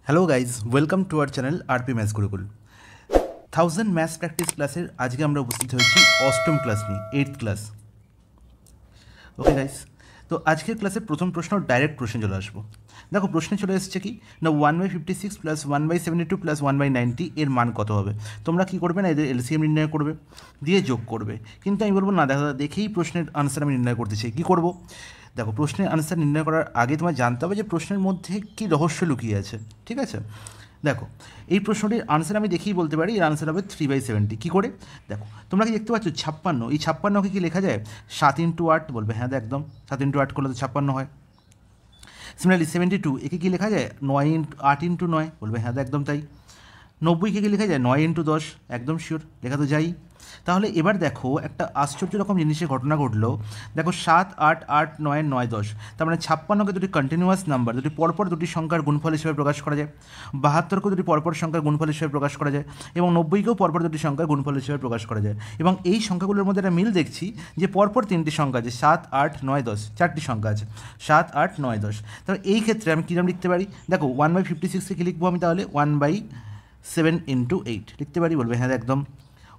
Hello guys, welcome to our channel RP maths Gurukul. 1000 maths practice ক্লাসের আজকে আমরা উপস্থিত হয়েছি অষ্টম ক্লাস নিয়ে, 8th ক্লাস। ওকে গাইজ, তো আজকের ক্লাসের প্রথম প্রশ্ন, ডাইরেক্ট প্রশ্নে চলে আসবো। দেখো প্রশ্নে চলে এসেছে কি না, 1/56 প্লাস 1/72 প্লাস 1/90 এর মান কত হবে। তোমরা কী করবে না, এদের এলসিএম নির্ণয় করবে, দিয়ে যোগ করবে। কিন্তু আমি বলবো না, দেখা দেখেই প্রশ্নের আনসার আমি নির্ণয় করতে চাই। কী করবো? দেখো প্রশ্নের আনসার নির্ণয় করার আগে তোমার জানতে হবে যে প্রশ্নের মধ্যে কী রহস্য লুকিয়ে আছে। ঠিক আছে, দেখো এই প্রশ্নটির আনসার আমি দেখেই বলতে পারি, এর আনসার হবে 3/70। কী করে? দেখো তোমরা কি দেখতে পাচ্ছ 56, এই 56কে কি লেখা যায় 7 × 8? বলবে হ্যাঁ একদম, 7 × 8 করলে তো 56 হয়। সিমিলারলি 72 একে কি লেখা যায় 8 × 9? বলবে হ্যাঁ একদম তাই। 90কে কি লেখা যায় 9 × 10? একদম শিওর, লেখা তো যাই। তাহলে এবার দেখো একটা আশ্চর্য রকম জিনিসের ঘটনা ঘটলো। দেখো 7, 8, 8, 9, 9, 10, তার মানে 56কে দুটি কন্টিনিউয়াস নাম্বার, দুটি পরপর দুটি সংখ্যার গুণফল হিসেবে প্রকাশ করা যায়। 72কে দুটি পরপর সংখ্যার গুণফল হিসেবে প্রকাশ করা যায়, এবং 90কেও পরপর দুটি সংখ্যার গুণফল হিসেবে প্রকাশ করা যায়। এবং এই সংখ্যাগুলোর মধ্যে একটা মিল দেখছি যে পরপর তিনটি সংখ্যা আছে, 7, 8, 9, 10, চারটি সংখ্যা আছে 7, 8, 9, 10। তাহলে এই ক্ষেত্রে আমি কীরকম লিখতে পারি? দেখো 1/56কে কী লিখবো আমি? তাহলে 1/7 × 8 লিখতে পারি। বলবে হ্যাঁ একদম।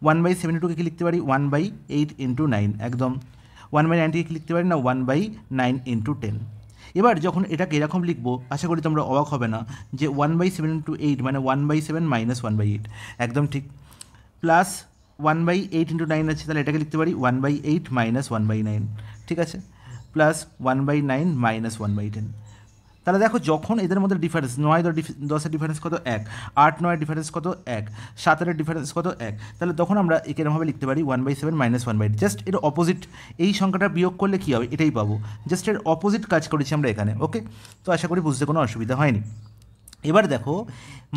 1/72কে কী লিখতে পারি 1/8 × 9? একদম। 1/90কে কী লিখতে পারি না 1/9 × 10। এবার যখন এটাকে এরকম লিখবো, আশা করি তোমরা অবাক হবে না যে 1/7 × 8 মানে 1/7 - 1/8, একদম ঠিক। প্লাস 1/8 × 9 আছে, তাহলে এটাকে লিখতে পারি 1/8 - 1/9, ঠিক আছে। প্লাস 1/9 - 1/10। তাহলে দেখো যখন এদের মধ্যে ডিফারেন্স 9 10-এর ডিফারেন্স কত 1, 8 9-এর ডিফারেন্স কত 1, 7-এর ডিফারেন্স কত 1, তাহলে তখন আমরা একে এরকমভাবে লিখতে পারি 1/7 - 1/8। জাস্ট এর অপোজিট, এই সংখ্যাটা বিয়োগ করলে কী হবে এটাই পাবো, জাস্ট এর অপোজিট কাজ করেছি আমরা এখানে। ওকে, তো আশা করি বুঝতে কোনো অসুবিধা হয়নি। এবার দেখো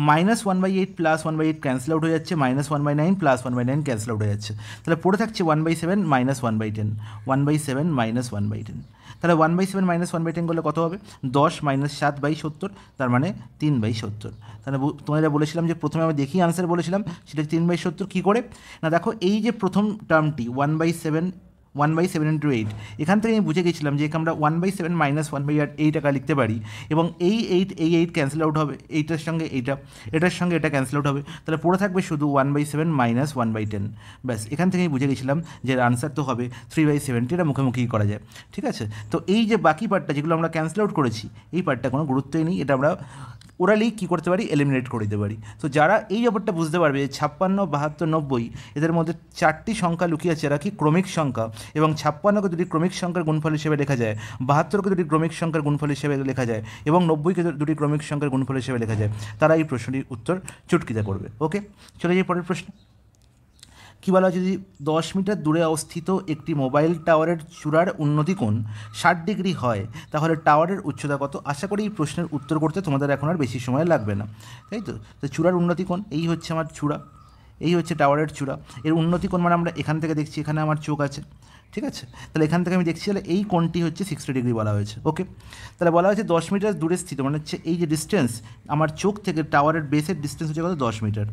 -1/8 প্লাস 1/8 ক্যান্সেল আউট হয়ে যাচ্ছে, -1/9 প্লাস 1/9 ক্যান্সেল আউট হয়ে যাচ্ছে, তাহলে পড়ে থাকছে 1/7 - 1/10, 1/7 - 1/10। তাহলে 1/7 - 1/10 করলে কত হবে? 10 - 7/70, তার মানে 3/70। তাহলে তোমাদের বলেছিলাম যে প্রথমে আমি দেখি আনসার বলেছিলাম সেটা 3/70। কী করে না, দেখো এই যে প্রথম টার্মটি 1/7 × 8, এখান থেকে আমি বুঝে গেছিলাম যে আমরা 1/7 - 1/8 টাকা লিখতে পারি, এবং এই 8 ক্যান্সেল আউট হবে, এইটার সঙ্গে এইটা, এটার সঙ্গে এটা ক্যান্সেল আউট হবে, তাহলে পড়ে থাকবে শুধু 1/7 - 1/10। ব্যাস, এখান থেকেই বুঝে গেছিলাম যে আনসার তো হবে 3/70। এটা মুখোমুখি করা যায়, ঠিক আছে। তো এই যে বাকি পার্টটা যেগুলো আমরা ক্যান্সেল আউট করেছি, এই পার্টটা কোনো গুরুত্বই নেই, এটা আমরা ওরালি কী করতে পারি, এলিমিনেট করে দিতে পারি। তো যারা এই ব্যাপারটা বুঝতে পারবে যে 56, 72, 90 এদের মধ্যে চারটি সংখ্যা লুকিয়ে আছে, এরা কি ক্রমিক সংখ্যা, এবং 56কে দুটি ক্রমিক সংখ্যার গুণফল হিসেবে লেখা যায়, 72কে দুটি ক্রমিক সংখ্যার গুণফল হিসেবে লেখা যায়, এবং 90কে দুটি ক্রমিক সংখ্যার গুণফল হিসেবে লেখা যায়, তারা এই প্রশ্নটির উত্তর চুটকিতে করবে। ওকে, চলে যাই পরের প্রশ্ন। কী বলা হচ্ছে, যদি 10 মিটার দূরে অবস্থিত একটি মোবাইল টাওয়ারের চূড়ার উন্নতি কোণ 60 ডিগ্রি হয়, তাহলে টাওয়ারের উচ্চতা কত? আশা করি এই প্রশ্নের উত্তর করতে তোমাদের এখন আর বেশি সময় লাগবে না, তাই তো। তো চূড়ার উন্নতি কোণ, এই হচ্ছে আমার চূড়া, এই হচ্ছে টাওয়ারের চূড়া। এর উন্নতি কোণ মানে আমরা এখান থেকে দেখছি, এখানে আমার চোখ আছে, ঠিক আছে। তাহলে এখান থেকে আমি দেখছি, তাহলে এই কোণটি হচ্ছে 60 ডিগ্রি বলা হয়েছে। ওকে, তাহলে বলা হয়েছে 10 মিটার দূরে স্থিত, মানে হচ্ছে এই যে ডিস্টেন্স আমার চোখ থেকে টাওয়ারের বেসের ডিস্টেন্স হচ্ছে কত 10 মিটার।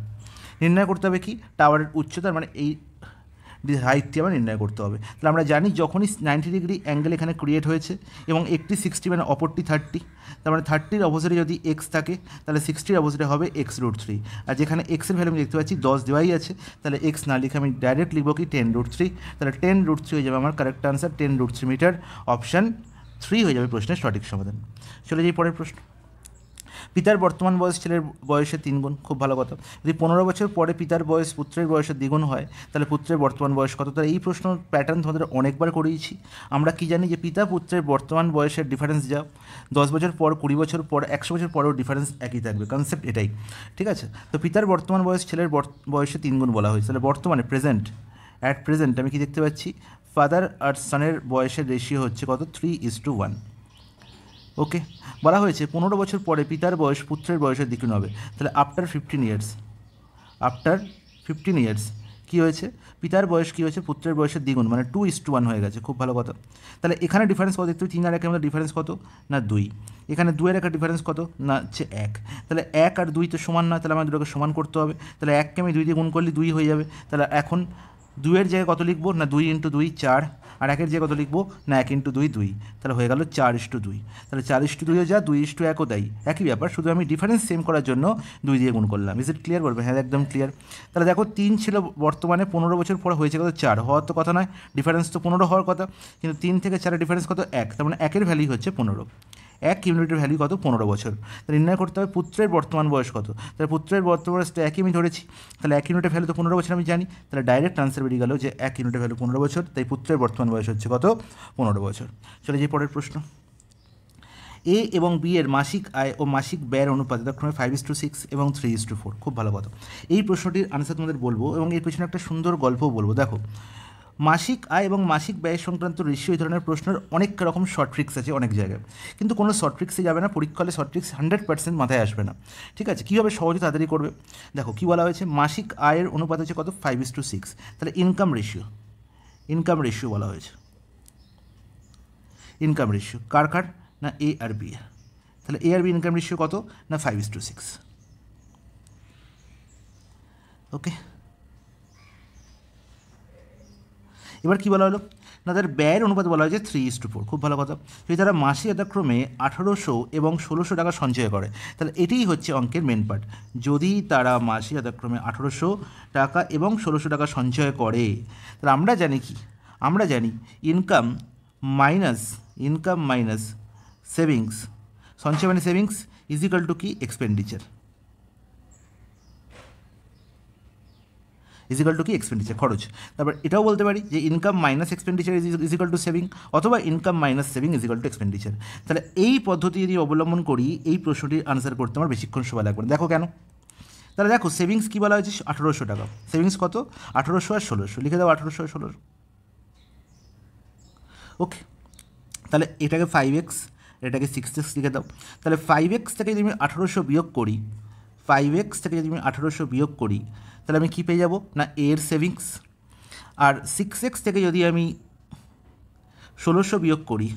নির্ণয় করতে হবে কি টাওয়ারের উচ্চতা, মানে এই হাইটটি আমরা নির্ণয় করতে হবে। তাহলে আমরা জানি যখনই 90 ডিগ্রি অ্যাঙ্গেল এখানে ক্রিয়েট হয়েছে এবং একটি 60 মানে অপরটি 30, তার মানে 30-র অপোজিটে যদি এক্স থাকে তাহলে 60-র অপোজিটে হবে x√3। আর যেখানে এক্সের ভ্যালু আমি দেখতে পাচ্ছি 10 দেওয়াই আছে, তাহলে এক্স না লিখে আমি ডাইরেক্ট লিখবো কি 10√3। তাহলে 10√3 হয়ে যাবে আমার কারেক্ট আনসার, 10√3 মিটার। অপশান 3 হয়ে যাবে প্রশ্নের সঠিক সমাধান। চলে যাই পরের প্রশ্ন। পিতার বর্তমান বয়স ছেলের বয়সের 3 গুণ। খুব ভালো কথা। যদি 15 বছর পরে পিতার বয়স পুত্রের বয়সের দ্বিগুণ হয়, তাহলে পুত্রের বর্তমান বয়স কত? তাহলে এই প্রশ্ন প্যাটার্ন তোমাদের অনেকবার করিয়েছি। আমরা কি জানি যে পিতা পুত্রের বর্তমান বয়সের ডিফারেন্স যা 10 বছর পর, 20 বছর পর, 100 বছর পরেও ডিফারেন্স একই থাকবে, কনসেপ্ট এটাই, ঠিক আছে। তো পিতার বর্তমান বয়স ছেলের বয়সে 3 গুণ বলা হয়েছে, তাহলে বর্তমানে অ্যাট প্রেজেন্ট আমি কি দেখতে পাচ্ছি ফাদার আর সনের বয়সের রেশিও হচ্ছে কত 3:1। ওকে, বলা হয়েছে 15 বছর পরে পিতার বয়স পুত্রের বয়সের দ্বিগুণ হবে, তাহলে আফটার 15 ইয়ার্স কী হয়েছে, পিতার বয়স কী হয়েছে পুত্রের বয়সের দ্বিগুণ, মানে 2:1 হয়ে গেছে। খুব ভালো কথা। তাহলে এখানে ডিফারেন্স কত দেখতে, 3 আর 1-এর মধ্যে ডিফারেন্স কত না 2, এখানে 2-এর একটা ডিফারেন্স কত না হচ্ছে 1, তাহলে 1 আর 2 তো সমান নয়, তাহলে আমাদের দুটোকে সমান করতে হবে। তাহলে 1কে আমি 2 দিয়ে গুণ করলে 2 হয়ে যাবে, তাহলে এখন 2-এর জায়গায় কত লিখবো না 2 × 2 4, আর 1-এর যে কত লিখবো না 1 × 2 2, তাহলে হয়ে গেল 4:2। তাহলে 4:2 যা 2:1ও তাই, একই ব্যাপার, শুধু আমি ডিফারেন্স সেম করার জন্য 2 দিয়ে গুণ করলাম। Is it clear? বলবে হ্যাঁ একদম ক্লিয়ার। তাহলে দেখো 3 ছিল, বর্তমানে 15 বছর পর হয়েছে কত 4, হওয়ার তো কথা নয়, ডিফারেন্স তো 15 হওয়ার কথা, কিন্তু 3 থেকে 4-এর ডিফারেন্স কত 1, তার মানে 1-এর ভ্যালু হচ্ছে 15। 1 ইউনিটের ভ্যালু কত 15 বছর। তাহলে নির্ণয় করতে হবে পুত্রের বর্তমান বয়স কত। তাহলে পুত্রের বর্তমান বয়স তো একই আমি ধরেছি, তাহলে 1 ইউনিটের ভ্যালু তো 15 বছর আমি জানি, তাহলে ডাইরেক্ট আনসার বেরিয়ে গেল যে 1 ইউনিটের ভ্যালু 15 বছর, তাই পুত্রের বর্তমান বয়স হচ্ছে কত 15 বছর। চলে যাই পরের প্রশ্ন। এ এবং বি এর মাসিক আয় ও মাসিক ব্যয়ের অনুপাত যথাক্রমে 5:6 এবং 3:4। খুব ভালো কথা। এই প্রশ্নটির আনসার তোমাদের বলবো এবং এর পেছনে একটা সুন্দর গল্পও বলবো। দেখো, মাসিক আয় এবং মাসিক ব্যয় সংক্রান্ত রেশিও এই ধরনের প্রশ্নের অনেক রকম শর্ট ট্রিক্স আছে অনেক জায়গায়, কিন্তু কোনো শর্ট ট্রিক্সে যাবে না, পরীক্ষা হলে শর্ট ট্রিক্স 100% মাথায় আসবে না। ঠিক আছে, কীভাবে সহজে তাড়াতাড়ি করবে? দেখো কী বলা হয়েছে, মাসিক আয়ের অনুপাত হচ্ছে কত 5:6, তাহলে ইনকাম রেশিও বলা হয়েছে। ইনকাম রেশিও কার কার না এ আর বি, তাহলে এ আর বি ইনকাম রেশিও কত না 5:6। ওকে, এবার কী বলা হলো না তাদের ব্যয়ের অনুপাত বলা হয়েছে 3:4। খুব ভালো কথা। যদি তারা মাসে যথাক্রমে 1800 এবং 1600 টাকা সঞ্চয় করে, তাহলে এটাই হচ্ছে অঙ্কের মেন পার্ট। যদি তারা মাসে যথাক্রমে 1800 টাকা এবং 1600 টাকা সঞ্চয় করে, তাহলে আমরা জানি ইনকাম মাইনাস সেভিংস, সঞ্চয় মানে সেভিংস ইজ ইকাল টু কি এক্সপেন্ডিচার, খরচ। তারপর এটাও বলতে পারি যে income minus expenditure is equal to saving, অথবা income minus saving is equal to expenditure. তাহলে এই পদ্ধতি যদি অবলম্বন করি, এই প্রশ্নটির আনসার করতে আমার বেশিক্ষণ সময় লাগবে না। দেখো কেন, তাহলে দেখো সেভিংস কী বলা হয়েছে 1800 টাকা, সেভিংস কত 1800 আর 1600, লিখে দাও 1800 আর 1600। ওকে, তাহলে এটাকে 5x, এটাকে 6x লিখে দাও। তাহলে 5x থেকে যদি আমি 1800 বিয়োগ করি, 5x থেকে যদি আমি 1800 বিয়োগ করি, তাহলে আমি কী পেয়ে যাব না এর সেভিংস। আর 6x থেকে যদি আমি 1600 বিয়োগ করি,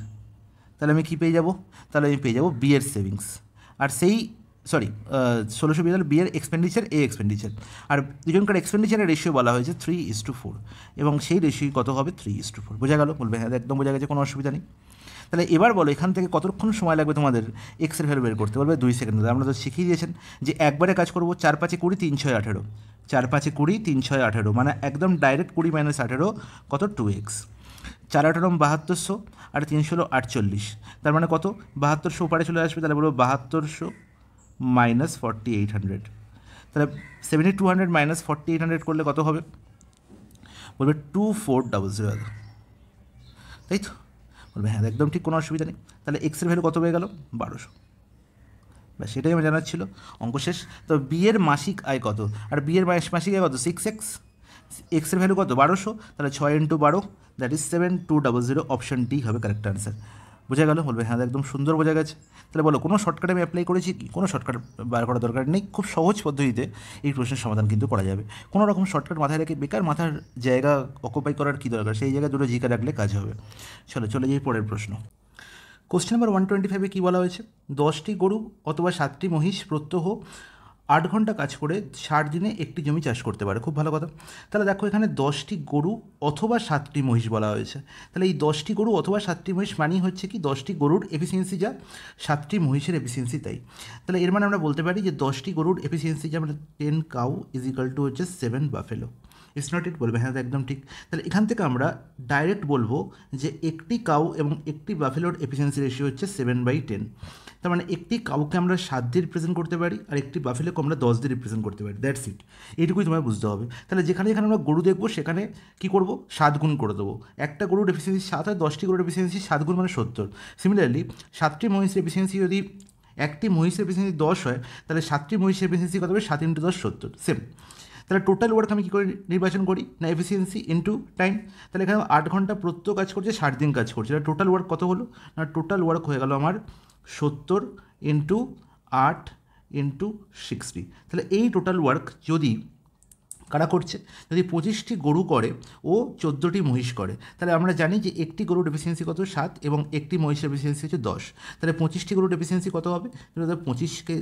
তাহলে আমি কী পেয়ে যাব, তাহলে আমি পেয়ে যাব বি এর সেভিংস। আর সেই 1600 বিয়োগ তাহলে বি এর এক্সপেন্ডিচার, এ এক্সপেন্ডিচার। আর দুজনকার এক্সপেন্ডিচারের রেশিও বলা হয়েছে 3:4, এবং সেই রেশিও কত হবে 3:4। বোঝা গেল? বলবে হ্যাঁ একদম বোঝা গেছে, কোনো অসুবিধা নেই। তাহলে এবার বলো এখান থেকে কতক্ষণ সময় লাগবে তোমাদের এক্সের ভ্যালু বের করতে? বলবে 2 সেকেন্ড। আমরা তো শিখিয়ে দিয়েছেন যে একবারে কাজ করবো, 4 5 20 3 6 18, 4 5 20 3 6 18, মানে একদম ডাইরেক্ট 20 - 18 কত 2x, 4 18 7200 আর 3 16 48, তার মানে কত 7200 ওপারে চলে আসবে, তাহলে বলবো 7200 - 4800, তাহলে 7200 - 4800 করলে কত হবে? বলবে 2400, তাই তো? বলবে হ্যাঁ একদম ঠিক, কোনো অসুবিধা নেই। তাহলে এক্সের ভ্যালু কত হয়ে গেল 1200, ব্যাস সেটাই আমার জানার ছিল, অঙ্ক শেষ। তো বি এর মাসিক আয় কত, আর বি এর মাসিক আয় কত 6x, এক্সের ভ্যালু কত 1200, তাহলে 6 × 12 দ্যাট ইজ 7200, অপশন ডি হবে কারেক্ট আনসার। বোঝা গেল? বলবে হ্যাঁ একদম সুন্দর বোঝা গেছে। তাহলে বলো কোনো শর্টকাট আমি অ্যাপ্লাই করেছি কি? কোনো শর্টকাট বার করার দরকার নেই, খুব সহজ পদ্ধতিতে এই প্রশ্নের সমাধান কিন্তু করা যাবে। কোনো রকম শর্টকাট মাথায় রেখে বেকার মাথার জায়গা অকুপাই করার কী দরকার, সেই জায়গায় দুটো জিকা রাখলে কাজ হবে। চলে যাই পরের প্রশ্ন। কোশ্চেন নাম্বার 125-এ কী বলা হয়েছে, 10টি গরু অথবা 7টি মহিষ প্রত্যহ 8 ঘন্টা কাজ করে 60 দিনে একটি জমি চাষ করতে পারে। খুব ভালো কথা। তাহলে দেখো এখানে 10টি গরু অথবা 7টি মহিষ বলা হয়েছে, তাহলে এই 10টি গরু অথবা 7টি মহিষ মানেই হচ্ছে কি 10টি গরুর এফিসিয়েন্সি যা 7টি মহিষের এফিসিয়েন্সি তাই। তাহলে এর মানে আমরা বলতে পারি যে 10টি গরুর এফিসিয়েন্সি যেমন 10 কাউ ইজ ইকাল টু হচ্ছে 7 বাফেলো। It's not it? বলবে হ্যাঁ একদম ঠিক। তাহলে এখান থেকে আমরা ডাইরেক্ট বলবো যে একটি কাউ এবং একটি বাফেলোর এফিসিয়েন্সি রেশিও হচ্ছে 7/10। তার মানে একটি কাউকে আমরা 7 দিয়ে রিপ্রেজেন্ট করতে পারি, আর একটি বাফেলোকে আমরা 10 দিয়ে রিপ্রেজেন্ট করতে পারি। দ্যাটস ইট, এইটুকুই তোমায় বুঝতে হবে। তাহলে যেখানে আমরা গরু দেখবো সেখানে কী করবো 7 গুণ করে দেবো। একটা গরুর এফিসিয়েন্সি 7 হয়, 10টি গরুর এফিসিয়েন্সি 7 গুণ মানে 70। সিমিলারলি 7টি মহিষের এফিসিয়েন্সি যদি একটি মহিষের এফিসিয়েন্সি 10 হয়, তাহলে 7টি মহিষের এফিসিয়েন্সি কত হবে 7 × 10 70, সেম। তাহলে টোটাল ওয়ার্ক আমি কী করে নির্বাচন করি না এফিসিয়েন্সি ইন্টু টাইম। তাহলে এখানে 8 ঘন্টা প্রত্যেক কাজ করছে, 60 দিন কাজ করছে, তাহলে টোটাল ওয়ার্ক কত হলো না টোটাল ওয়ার্ক হয়ে গেল আমার 70 × 8 × 60। তাহলে এই টোটাল ওয়ার্ক যদি কারা করছে, যদি 25টি গরু করে ও 14টি মহিষ করে, তাহলে আমরা জানি যে একটি গরুর এফিসিয়েন্সি কত 7 এবং একটি মহিষের এফিসিয়েন্সি হচ্ছে 10। তাহলে 25টি গরুর এফিসিয়েন্সি কত হবে, তাহলে 25কে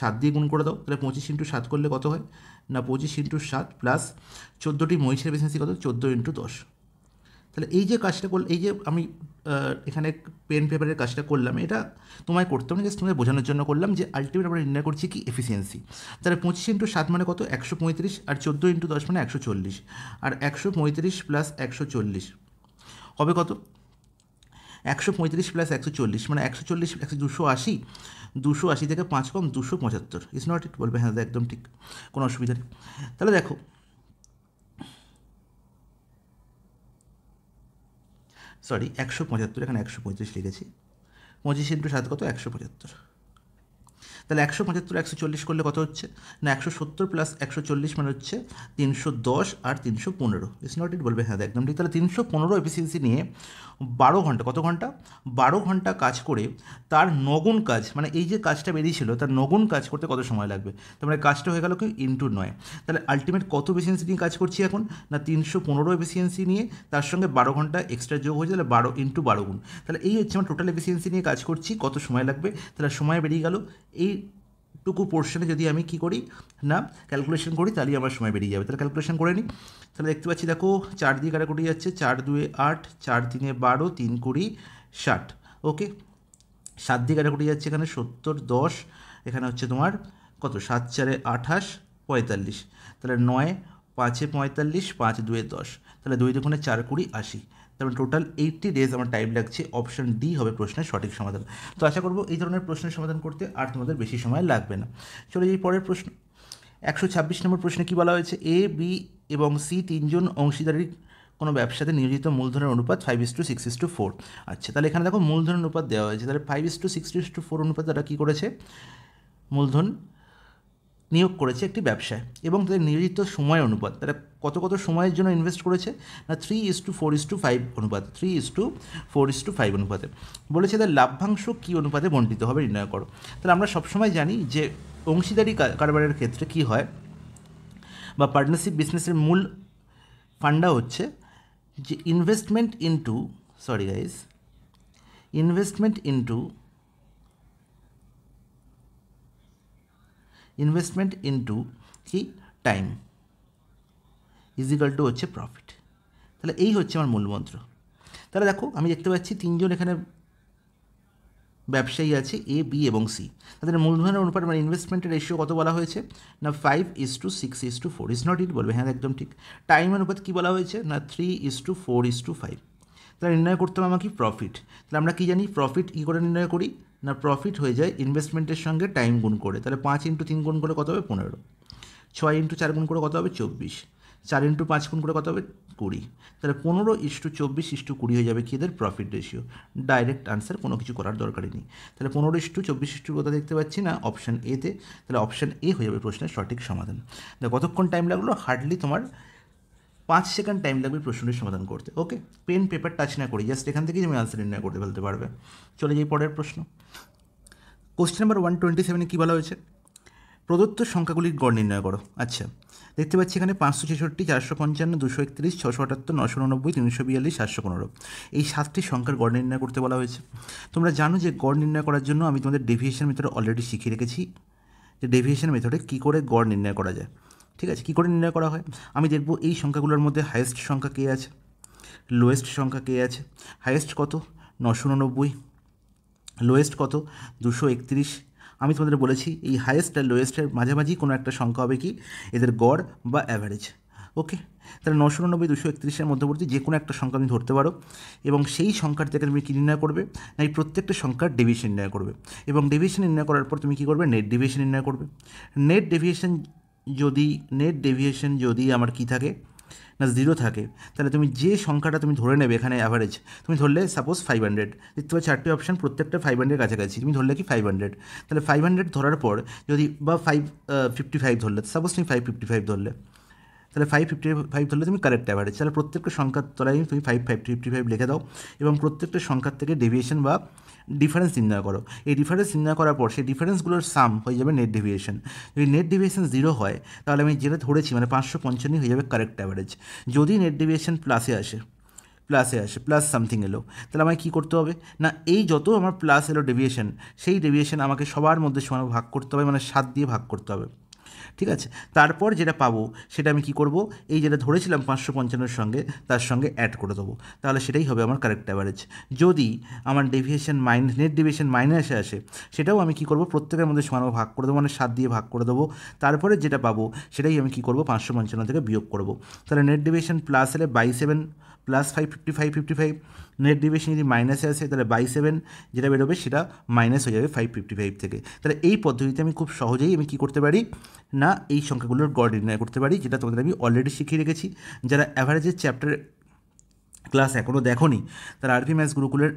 7 দিয়ে গুণ করে দাও, তাহলে 25 × 7 করলে কত হয় না 25 × 7 প্লাস 14টি মহিষের এফিসিয়েন্সি কত 14 × 10, তাহলে এই যে কাজটা করল, এই যে আমি এখানে পেন পেপারের কাজটা করলাম, এটা তোমায় করতে হবে, জাস্ট তোমায় বোঝানোর জন্য করলাম যে আলটিমেট আমরা নির্ণয় করছি কি এফিসিয়েন্সি। তাহলে 25 × 7 মানে কত, 135, আর 14 × 10 মানে 140, আর 135 প্লাস 140 হবে কত, 135 প্লাস 140 মানে 140 280, 280 থেকে 5 কম 275, ইজ নট ইট? বলবে হ্যাঁ একদম ঠিক, কোনো অসুবিধা নেই। তাহলে দেখো সরি 175, এখানে 135 লিখেছি, 25 × 7 কত, 175। তাহলে 175 140 করলে কত হচ্ছে না, 170 প্লাস 140 মানে হচ্ছে 310 আর 315, ইটস নট ইট? বলবে হ্যাঁ একদম ঠিক। তাহলে 315 এফিসিয়েন্সি নিয়ে 12 ঘন্টা, কত ঘন্টা, 12 ঘন্টা কাজ করে তার নগুণ কাজ, মানে এই যে কাজটা বেরিয়েছিল তার নগুণ কাজ করতে কত সময় লাগবে, তার মানে কাজটা হয়ে গেল কি ইনটু 9। তাহলে আলটিমেট কত এফিসিয়েন্সি নিয়ে কাজ করছি এখন না, 315 এফিসিয়েন্সি নিয়ে তার সঙ্গে 12 ঘন্টা এক্সট্রা যোগ হয়ে যাবে, 12 × 12 গুণ। তাহলে এই হচ্ছে আমার টোটাল এফিসিয়েন্সি নিয়ে কাজ করছি, কত সময় লাগবে, তাহলে সময় বেরিয়ে গেল। এইটুকু পোর্শনে যদি আমি কি করি না ক্যালকুলেশন করি, তাহলেই আমার সময় বেরিয়ে যাবে। তাহলে ক্যালকুলেশন করে নিই। তাহলে দেখতে পাচ্ছি দেখো 4 দিয়ে কাটাকুটি যাচ্ছে, 4 2 8, 4 3 12, 3 20 60, ওকে। 7 দিয়ে কাটাকুটি যাচ্ছে, এখানে 70 10, এখানে হচ্ছে তোমার কত, 7 4 28 45, তাহলে 9 5 45, 5 2 10, তাহলে 2 2 4 20 80, তারপরে টোটাল 80 ডেজ আমার টাইম লাগছে। অপশন ডি হবে প্রশ্নের সঠিক সমাধান। তো আশা করবো এই ধরনের প্রশ্নের সমাধান করতে আর তোমাদের বেশি সময় লাগবে না। চলো এই পরের প্রশ্ন, 126 নম্বর প্রশ্নে কী বলা হয়েছে, এ বি এবং সি তিনজন অংশীদারির কোনো ব্যবসাতে নিয়োজিত মূলধনের অনুপাত 5:6:4। আচ্ছা, তাহলে এখানে দেখো মূলধনের অনুপাত দেওয়া হয়েছে, তাহলে 5:6:4 অনুপাত তারা কী করেছে, মূলধন নিয়োগ করেছে একটি ব্যবসায়, এবং তাদের নিয়োজিত সময় অনুপাত, তারা কত কত সময়ের জন্য ইনভেস্ট করেছে না 3:4:5 অনুপাত, 3:4:5 অনুপাতে। বলেছে তাদের লাভ্যাংশ কী অনুপাতে বণ্টিত হবে নির্ণয় করো। তাহলে আমরা সবসময় জানি যে অংশীদারি কারবারের ক্ষেত্রে কী হয়, বা পার্টনারশিপ বিজনেসের মূল ফান্ডা হচ্ছে যে ইনভেস্টমেন্ট ইনটু কি টাইম ইজিক্যাল টু হচ্ছে প্রফিট। তাহলে এই হচ্ছে আমার মূল মন্ত্র। তাহলে দেখো আমি দেখতে পাচ্ছি তিনজন এখানে ব্যবসায়ী আছে, এ বি এবং সি, তাদের মূলধনের অনুপাত মানে ইনভেস্টমেন্টের রেশিও কত বলা হয়েছে না 5:6:4, ইজ নট ইট? বলবে হ্যাঁ একদম ঠিক। টাইম অনুপাত কী বলা হয়েছে না 3:4:5। তাহলে নির্ণয় করতে হবে আমাকে প্রফিট। তাহলে আমরা কী জানি প্রফিট কী করে নির্ণয় করি না, প্রফিট হয়ে যায় ইনভেস্টমেন্টের সঙ্গে টাইম গুণ করে। তাহলে 5 × 3 গুণ করে কত হবে 15, 6 × 4 গুণ করে কত হবে 24, 4 × 5 গুণ করে কত হবে 20। তাহলে 15:24:20 হয়ে যাবে কি এদের প্রফিট রেশিও। ডাইরেক্ট আনসার, কোনো কিছু করার দরকারই নেই। তাহলে 15:24 কথা দেখতে পাচ্ছি না অপশান এতে, তাহলে অপশান এ হয়ে যাবে প্রশ্নের সঠিক সমাধান। দেখো কতক্ষণ টাইম লাগলো, হার্ডলি তোমার 5 সেকেন্ড টাইম লাগবে প্রশ্নটির সমাধান করতে। ওকে, পেন পেপার টাচ না করি, জাস্ট এখান থেকেই তুমি আনসার নির্ণয় করতে ফেলতে পারবে। চলে যাই পরের প্রশ্ন। কোশ্চেন নাম্বার 127 কী বলা হয়েছে, প্রদত্ত সংখ্যাগুলির গড় নির্ণয় করো। আচ্ছা, দেখতে পাচ্ছি এখানে 566, 455, 231, 678, 999, 342, 715, এই 7টি সংখ্যার গড় নির্ণয় করতে বলা হয়েছে। তোমরা জানো যে গড় নির্ণয় করার জন্য আমি তোমাদের ডেভিয়েশন মেথড অলরেডি শিখিয়ে রেখেছি, যে ডেভিয়েশন মেথডে কী করে গড় নির্ণয় করা যায়। ঠিক আছে, কী করে নির্ণয় করা হয়, আমি দেখব এই সংখ্যাগুলোর মধ্যে হাইয়েস্ট সংখ্যা কে আছে, লোয়েস্ট সংখ্যা কে আছে। হাইয়েস্ট কত 999, লোয়েস্ট কত 231। আমি তোমাদের বলেছি এই হাইয়েস্ট আর লোয়েস্টের মাঝামাঝি কোনো একটা সংখ্যা হবে কি এদের গড় বা অ্যাভারেজ। ওকে, তাহলে 999 231-এর মধ্যবর্তী যে কোনো একটা সংখ্যা তুমি ধরতে পারো, এবং সেই সংখ্যার থেকে তুমি কী নির্ণয় করবে না এই প্রত্যেকটা সংখ্যার ডেভিয়েশন নির্ণয় করবে, এবং ডেভিয়েশন নির্ণয় করার পর তুমি কী করবে নেট ডেভিয়েশন নির্ণয় করবে। নেট ডেভিয়েশন যদি আমার কী থাকে না 0 থাকে, তাহলে তুমি যে সংখ্যাটা তুমি ধরে নেবে এখানে অ্যাভারেজ, তুমি ধরলে সাপোজ 500, দেখতে পাচ্ছি 4টি অপশান প্রত্যেকটা 500 কাছাকাছি, তুমি ধরলে কি 500, তাহলে 500 ধরার পর যদি বা 555 ধরলে, সাপোজ তুমি 555 ধরলে, তাহলে 555 ধরলে তুমি কারেক্ট অ্যাভারেজ। তাহলে প্রত্যেকটা সংখ্যার তলায় তুমি 55 লিখে দাও, এবং প্রত্যেকটা সংখ্যার থেকে ডেভিয়েশন বা ডিফারেন্স নির্ণয় করো। এই ডিফারেন্স নির্ণয় করার পর সেই ডিফারেন্সগুলোর সাম হয়ে যাবে নেট ডেভিয়েশন। যদি নেট ডেভিয়েশন 0 হয় তাহলে আমি যেটা ধরেছি মানে 555 হয়ে যাবে কারেক্ট অ্যাভারেজ। যদি নেট ডেভিয়েশন প্লাসে আসে প্লাস সামথিং এলো, তাহলে আমায় কী করতে হবে না এই যত আমার প্লাস এলো ডেভিয়েশন, সেই ডেভিয়েশন আমাকে সবার মধ্যে সমান ভাগ করতে হবে, মানে 7 দিয়ে ভাগ করতে হবে। ঠিক আছে, তারপর যেটা পাবো সেটা আমি কি করব, এই যেটা ধরেছিলাম 555 সঙ্গে তার সঙ্গে অ্যাড করে দেবো, তাহলে সেটাই হবে আমার কারেক্ট অ্যাভারেজ। যদি আমার ডেভিয়েশন নেট ডেভিয়েশন মাইনাসে আসে, সেটাও আমি কি করব, প্রত্যেকের মধ্যে সমানভাবে ভাগ করে দেবো, মানে 7 দিয়ে ভাগ করে দেবো। তারপরে যেটা পাবো সেটাই আমি কি করব, 555 থেকে বিয়োগ করব। তাহলে নেট ডেভিয়েশন প্লাস এলে 27 প্লাস 555, নেট ডেভিয়েশন যদি মাইনাসে আসে তাহলে 27 যেটা বেরোবে সেটা মাইনাস হয়ে যাবে 555 থেকে। তাহলে এই পদ্ধতিতে আমি খুব সহজেই আমি কী করতে পারি না, এই সংখ্যাগুলোর গড় নির্ণয় করতে পারি, যেটা তোমাদের আমি অলরেডি শিখিয়ে রেখেছি। যারা অ্যাভারেজের চ্যাপ্টার ক্লাস এখনও দেখোনি তারা আরপি ম্যাথস গুরুকুলের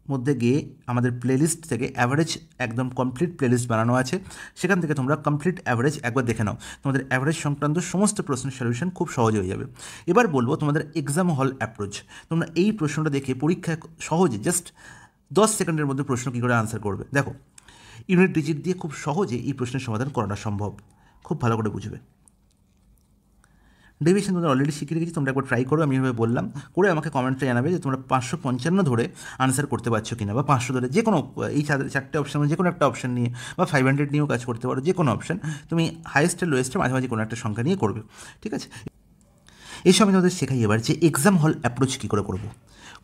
মধ্যে গিয়ে আমাদের প্লেলিস্ট থেকে অ্যাভারেজ একদম কমপ্লিট প্লেলিস্ট বানানো আছে, সেখান থেকে তোমরা কমপ্লিট অ্যাভারেজ একবার দেখে নাও, তোমাদের অ্যাভারেজ সংক্রান্ত সমস্ত প্রশ্নের সলিউশন খুব সহজে হয়ে যাবে। এবার বলবো তোমাদের এক্সাম হল অ্যাপ্রোচ। তোমরা এই প্রশ্নটা দেখে পরীক্ষায় সহজে জাস্ট 10 সেকেন্ডের মধ্যে প্রশ্ন কী করে আনসার করবে। দেখো, ইউনিট ডিজিট দিয়ে খুব সহজে এই প্রশ্নের সমাধান করাটা সম্ভব, খুব ভালো করে বুঝবে। ডেভিয়েশন তোমরা অলরেডি শিখে রেখেছি, তোমরা একবার ট্রাই করো, আমি এভাবে বললাম, করে আমাকে কমেন্টে জানাবে যে তোমরা 555 ধরে আনসার করতে পারছো কিনা, বা 500 ধরে, যে কোনো এই 4টে অপশান যে কোনো একটা অপশান নিয়ে, বা 500 নিয়েও কাজ করতে পারো, যে কোনো অপশান তুমি হাইয়েস্টের লোয়েস্টের মাঝামাঝি কোনো একটা সংখ্যা নিয়ে করবে। ঠিক আছে, এই সময় তোমাদের শেখাই এবার যে এক্সাম হল অ্যাপ্রোচ কী করে করবো।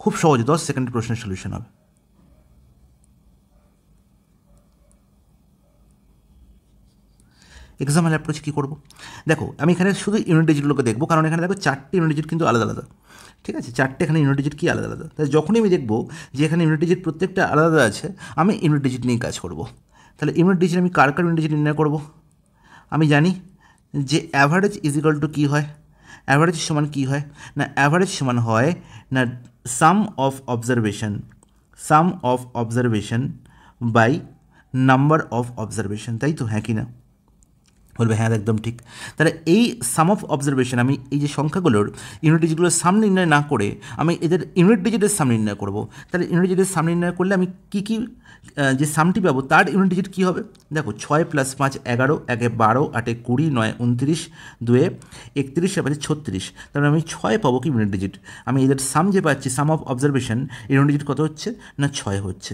খুব সহজে 10 সেকেন্ডের প্রশ্নের সলিউশন হবে। এক্সাম হল অ্যাপ্রোচ কী করবো, দেখো আমি এখানে শুধু ইউনিট ডিজিটগুলোকে দেখবো, কারণ এখানে দেখো 4টে ইউনিট ডিজিট কিন্তু আলাদা আলাদা। ঠিক আছে, 4টে এখানে ইউনিট ডিজিট কি আলাদা আলাদা, তাই যখনই আমি দেখবো যে এখানে ইউনিট ডিজিট প্রত্যেকটা আলাদা আলাদা আছে, আমি ইউনিট ডিজিট নিয়ে কাজ করব। তাহলে ইউনিট ডিজিট আমি কার ইউনিট ডিজিট নির্ণয় করব, আমি জানি যে অ্যাভারেজ ইজিক্যাল টু কী হয়, অ্যাভারেজ সমান কী হয় না, অ্যাভারেজ সমান হয় না sum of observation by number of observation, তাই তো, হ্যাঁ কি না, বলবে হ্যাঁ একদম ঠিক। তাহলে এই সাম অফ অবজারভেশন, আমি এই যে সংখ্যাগুলোর ইউনিট ডিজিটগুলোর সাম নির্ণয় না করে আমি এদের ইউনিট ডিজিটের সাম নির্ণয় করব। তাহলে ইউনিট ডিজিটের সাম নির্ণয় করলে আমি কী যে সামটি পাবো তার ইউনিট ডিজিট কী হবে, দেখো 6 + 5 11, 1 12, 8 20, 9 29, 2 31, 5 36, তাহলে আমি 6 পাবো কি ইউনিট ডিজিট। আমি এদের সাম যে পাচ্ছি, সাম অফ অবজারভেশন, ইউনিট ডিজিট কত হচ্ছে না 6 হচ্ছে।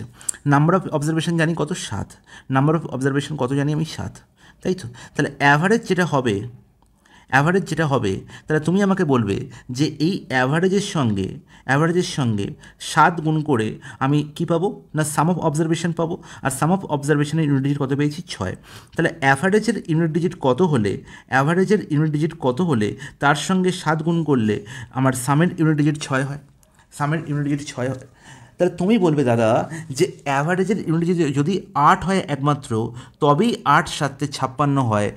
নাম্বার অফ অবজারভেশন জানি কত, 7, নাম্বার অফ অবজারভেশন কত জানি আমি 7, তাই তো। তাহলে অ্যাভারেজ যেটা হবে তাহলে তুমি আমাকে বলবে যে এই অ্যাভারেজের সঙ্গে 7 গুণ করে আমি কি পাবো না সাম অফ অবজারভেশন পাবো, আর সাম অফ অবজারভেশনের ইউনিট ডিজিট কত পেয়েছি 6। তাহলে অ্যাভারেজের ইউনিট ডিজিট কত হলে তার সঙ্গে 7 গুণ করলে আমার সামের ইউনিট ডিজিট 6 হয়, তাহলে তুমি বলবে দাদা যে অ্যাভারেজের ইউনিট যদি 8 হয় একমাত্র, তবেই 8 7 56 হয়,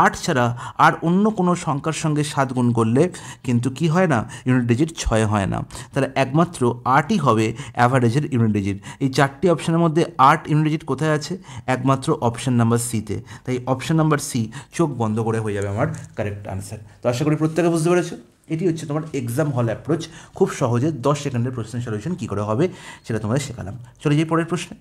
8 ছাড়া আর অন্য কোনো সংখ্যার সঙ্গে 7 গুণ করলে কিন্তু কি হয় না, ইউনিট ডিজিট 6 হয় না। তাহলে একমাত্র 8ই হবে অ্যাভারেজের ইউনিট ডিজিট। এই 4টি অপশানের মধ্যে 8 ইউনিট ডিজিট কোথায় আছে, একমাত্র অপশান নাম্বার সিতে। তাই অপশান নাম্বার সি চোখ বন্ধ করে হয়ে যাবে আমার কারেক্ট আনসার। তো আশা করি প্রত্যেকে বুঝতে পেরেছো, এটি হচ্ছে তোমার এক্সাম হল অ্যাপ্রোচ। খুব সহজে 10 সেকেন্ডের প্রশ্নের সলিউশন কী করে হবে সেটা তোমাদের শেখালাম। চলে যাই পরের প্রশ্নে।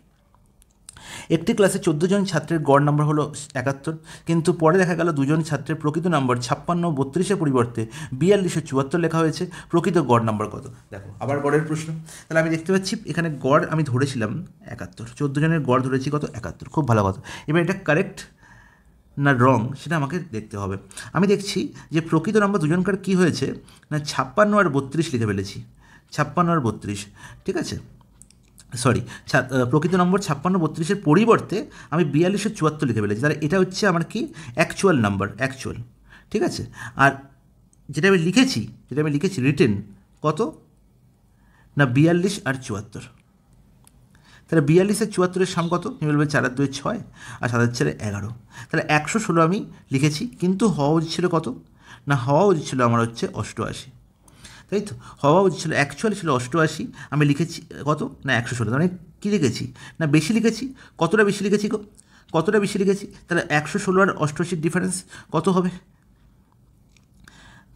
একটি ক্লাসে 14 জন ছাত্রের গড় নাম্বার হলো 71, কিন্তু পরে দেখা গেল 2 জন ছাত্রের প্রকৃত নাম্বার 56 32-এর পরিবর্তে 4274 লেখা হয়েছে, প্রকৃত গড় নাম্বার কত। দেখো আবার গড়ের প্রশ্ন, তাহলে আমি দেখতে পাচ্ছি এখানে গড় আমি ধরেছিলাম 71, 14 জনের গড় ধরেছি কত 71, খুব ভালো কথা। এবার এটা কারেক্ট না রং সেটা আমাকে দেখতে হবে। আমি দেখছি যে প্রকৃত নাম্বার দুজনকার কী হয়েছে না 56 আর 32 লিখে ফেলেছি, 56 আর 32, ঠিক আছে, সরি, প্রকৃত নম্বর 56 32-এর পরিবর্তে আমি 4274 লিখে ফেলেছি। তাহলে এটা হচ্ছে আমার কি অ্যাকচুয়াল নাম্বার, ঠিক আছে। আর যেটা আমি লিখেছি রিটেন কত না 42 আর 74, তাহলে 42 আর 74-এর সাম কত, তুমি বলবে 4 আর 2 6 আর 7 আর 4 11, তাহলে 116 আমি লিখেছি, কিন্তু হওয়া উচিত ছিল কত না, হওয়া উচিত ছিল আমার হচ্ছে 88, তাই তো, হওয়া উচিত ছিল অ্যাকচুয়ালি ছিল 88, আমি লিখেছি কত না 116, মানে কী লিখেছি না বেশি লিখেছি, কতটা বেশি লিখেছি, তাহলে 116 আর 88 ডিফারেন্স কত হবে,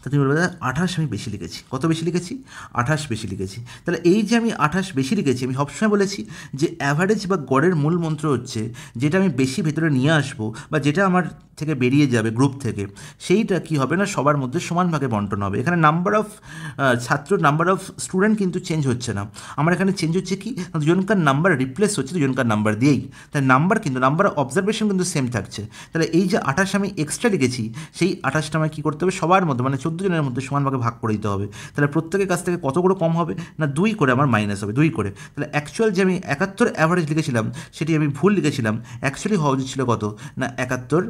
তা তুমি বলবে দাদা 28 আমি বেশি লিখেছি। কত বেশি লিখেছি? 28 বেশি লিখেছি। তাহলে এই যে আমি 28 বেশি লিখেছি, আমি সবসময় বলেছি যে অ্যাভারেজ বা গড়ের মূল মন্ত্র হচ্ছে যেটা আমি বেশি ভেতরে নিয়ে আসবো বা যেটা আমার থেকে বেরিয়ে যাবে গ্রুপ থেকে, সেইটা কি হবে না সবার মধ্যে সমান ভাগে বন্টন হবে। এখানে নাম্বার অফ ছাত্র, নাম্বার অফ স্টুডেন্ট কিন্তু চেঞ্জ হচ্ছে না। আমার এখানে চেঞ্জ হচ্ছে কি, দুজনকার নাম্বার রিপ্লেস হচ্ছে দুজনকার নাম্বার দিয়েই। তাই নাম্বার কিন্তু, নাম্বার অবজারভেশন কিন্তু সেম থাকছে। তাহলে এই যে 28 আমি এক্সট্রা লিখেছি, সেই 28টা আমায় কী করতে হবে, সবার মধ্যে মানে 14 জনের মধ্যে সমানভাগে ভাগ করে দিতে হবে। তাহলে প্রত্যেকের কাছ থেকে কত করে কম হবে না 2 করে আমার মাইনাস হবে, 2 করে। তাহলে অ্যাকচুয়াল যে আমি 71 অ্যাভারেজ লিখেছিলাম সেটি আমি ভুল লিখেছিলাম। অ্যাকচুয়ালি হওয়া উচিত ছিল কত না 71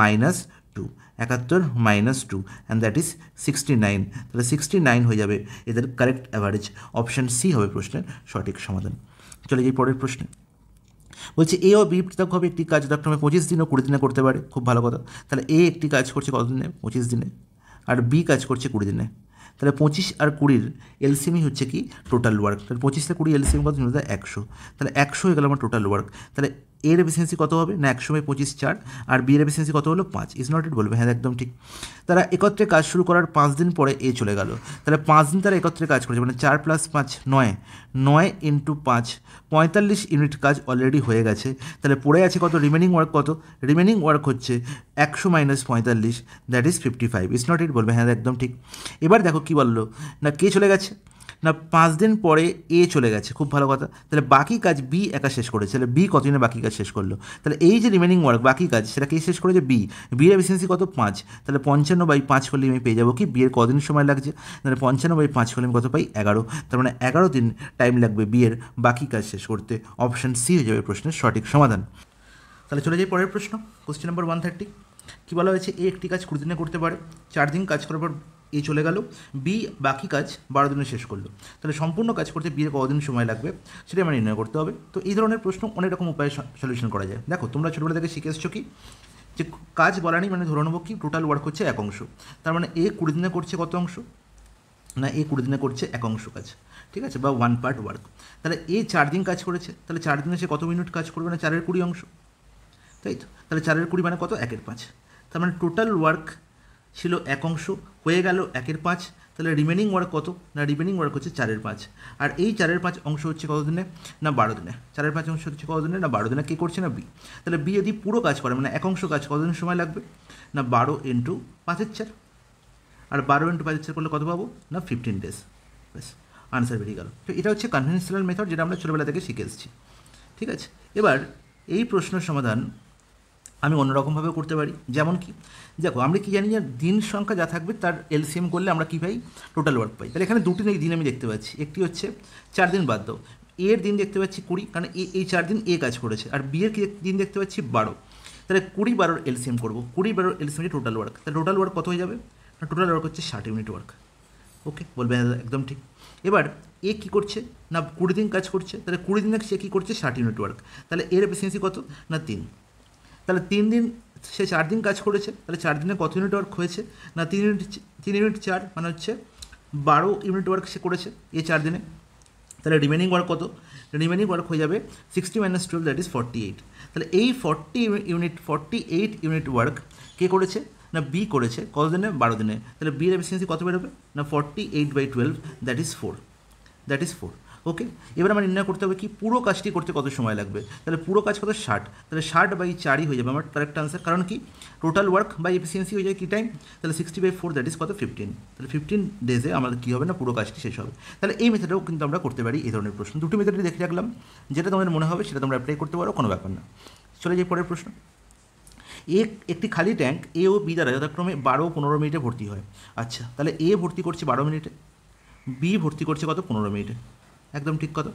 minus 2, 71 minus 2 and that is 69। তাহলে 69 হয়ে যাবে এদের কারেক্ট অ্যাভারেজ। অপশান সি হবে প্রশ্নের সঠিক সমাধান। চলে যাই পরের প্রশ্নে। বলছে এ ও বি পৃথকভাবে একটি কাজ যথাক্রমে 25 দিন ও 20 দিনে করতে পারে। খুব ভালো কথা। তাহলে এ একটি কাজ করছে কত দিনে? 25 দিনে। আর বি কাজ করছে 20 দিনে। তাহলে 25 আর 20-র এলসিএমই হচ্ছে কি টোটাল ওয়ার্ক। তাহলে 25 আর 20 এলসিএম কত? 100। তাহলে 100 হয়ে গেল আমার টোটাল ওয়ার্ক। তাহলে এর এফিসিয়েন্সি কত হবে না 100/25 4, আর বি এর এফিসিয়েন্সি কত হলো 5। ইজ নট ইট বলবে, হ্যাঁ একদম ঠিক। তারা একত্রে কাজ শুরু করার 5 দিন পরে এ চলে গেল। তাহলে 5 দিন তারা একত্রে কাজ করেছে, মানে 4 + 5 9, 9 × 5 45 ইউনিট কাজ অলরেডি হয়ে গেছে। তাহলে পড়ে আছে কত? রিমেনিং ওয়ার্ক কত? রিমেনিং ওয়ার্ক হচ্ছে 100 - 45, that is 55। Is not it বলবে, হ্যাঁ একদম ঠিক। এবার দেখো কী বললো না কে চলে গেছে না 5 দিন পরে এ চলে গেছে। খুব ভালো কথা। তাহলে বাকি কাজ বি একা শেষ করেছে। তাহলে বি কতদিনে বাকি কাজ শেষ করলো? তাহলে এই যে রিমেনিং ওয়ার্ক বাকি কাজ সেটা কে শেষ করেছে? বি। বি এর এফিসিয়েন্সি কত? 5। তাহলে 55/5 করলে আমি পেয়ে যাবো কি বি এর কদিন সময় লাগছে? তাহলে 55/5 করলে আমি কত পাই? 11। তার মানে 11 দিন টাইম লাগবে বি এর বাকি কাজ শেষ করতে। অপশান সি হয়ে যাবে প্রশ্নের সঠিক সমাধান। তাহলে চলে যাই পরের প্রশ্ন। Question number 130। কী বলা হয়েছে? এ একটি কাজ 20 দিনে করতে পারে। 4 দিন কাজ করার পর এ চলে গেল, বি বাকি কাজ 12 দিনে শেষ করলো। তাহলে সম্পূর্ণ কাজ করতে বি এর কদিন সময় লাগবে সেটা আমরা নির্ণয় করতে হবে। তো এই ধরনের প্রশ্ন অনেক রকম উপায়ে সলিউশন করা যায়। দেখো তোমরা ছোটোবেলা থেকে শিখে এসছো কি যে কাজ বলা নেই, মানে ধরে নেবো কি টোটাল ওয়ার্ক হচ্ছে 1 অংশ। তার মানে এ 20 দিনে করছে কত অংশ না এ 20 দিনে করছে 1 অংশ কাজ, ঠিক আছে, বা 1 পার্ট ওয়ার্ক। তাহলে এ 4 দিন কাজ করেছে, তাহলে 4 দিনে সে কত মিনিট কাজ করবে না 4 এর 20 অংশ, তাই তো। তাহলে 4 এর 20 মানে কত? 1 এর 5। তার মানে টোটাল ওয়ার্ক ছিল 1 অংশ, হয়ে গেল 1 এর 5। তাহলে রিমেনিং ওয়ার্ক কত না রিমেনিং ওয়ার্ক হচ্ছে 4 এর 5। আর এই 4 এর 5 অংশ হচ্ছে কত দিনে না 12 দিনে। 4 এর 5 অংশ হচ্ছে কত দিনে না 12 দিনে। কে করছে না বি। তাহলে বি যদি পুরো কাজ করে মানে 1 অংশ কাজ কতদিন সময় লাগবে না 12 × 5/4। আর 12 × 5/4 করলে কত পাবো না 15 ডেজ। ব্যাস আনসার বেরিয়ে গেল। তো এটা হচ্ছে কনভেনশনাল মেথড যেটা আমরা ছোটোবেলা থেকে শিখে এসেছি, ঠিক আছে। এবার এই প্রশ্নের সমাধান আমি অন্যরকমভাবেও করতে পারি। যেমন কি দেখো আমরা কি জানি যে দিন সংখ্যা যা থাকবে তার এলসিএম করলে আমরা কী পাই? টোটাল ওয়ার্ক পাই। তাহলে এখানে দুটি দিন আমি দেখতে পাচ্ছি। একটি হচ্ছে 4 দিন বাদ দাও, এর দিন দেখতে পাচ্ছি 20, কারণ এই 4 দিন এ কাজ করেছে। আর বি এর দিন দেখতে পাচ্ছি 12। তাহলে 20 12 এলসিএম করবো। 20 12 এলসিএম হচ্ছে টোটাল ওয়ার্ক। তাহলে টোটাল ওয়ার্ক কত হয়ে যাবে না টোটাল ওয়ার্ক হচ্ছে 60 ইউনিট ওয়ার্ক। ওকে বলবে একদম ঠিক। এবার এ কী করছে না 20 দিন কাজ করছে, তাহলে 20 দিনে সে কী করছে 60 ইউনিট ওয়ার্ক। তাহলে এর এফিসিয়েন্সি কত না 3। তাহলে 3 দিন সে 4 দিন কাজ করেছে, তাহলে 4 দিনে কত ইউনিট ওয়ার্ক হয়েছে না 3 ইউনিট 4 মানে হচ্ছে 12 ইউনিট ওয়ার্ক সে করেছে এই 4 দিনে। তাহলে রিমেনিং ওয়ার্ক কত? রিমেনিং ওয়ার্ক হয়ে যাবে 60 - 12 দ্যাট ইজ 48। তাহলে এই 48 ইউনিট ওয়ার্ক কে করেছে না বি করেছে কত দিনে 12 দিনে। তাহলে বি এর এফিসিয়েন্সি কত বেরোবে না 48/12 দ্যাট ইজ 4। ওকে, এবার আমার নির্ণয় করতে হবে কি পুরো কাজটি করতে কত সময় লাগবে। তাহলে পুরো কাজ কত 60, তাহলে 60/4 হয়ে যাবে আমার কারেক্ট আনসার। কারণ কি টোটাল ওয়ার্ক বাই এফিসিয়েন্সি হয়ে যায় কি টাইম, তাহলে 60/4 দ্যাট ইজ কত 15। তাহলে 15 ডেজে আমাদের কী হবে না পুরো কাজটি শেষ হবে। তাহলে এই মেথডেও কিন্তু আমরা করতে পারি এই ধরনের প্রশ্ন। দুটো মেথডই দেখে রাখলাম, যেটা তোমাদের মনে হবে সেটা তোমরা অ্যাপ্লাই করতে পারো, কোনো ব্যাপার না। চলে যাই পরের প্রশ্ন। একটি খালি ট্যাঙ্ক এ ও বি দ্বারা যথাক্রমে 12 ও 15 মিনিটে ভর্তি হয়। আচ্ছা, তাহলে এ ভর্তি করছে 12 মিনিটে, বি ভর্তি করছে কত 15 মিনিটে। একদম ঠিক কথা।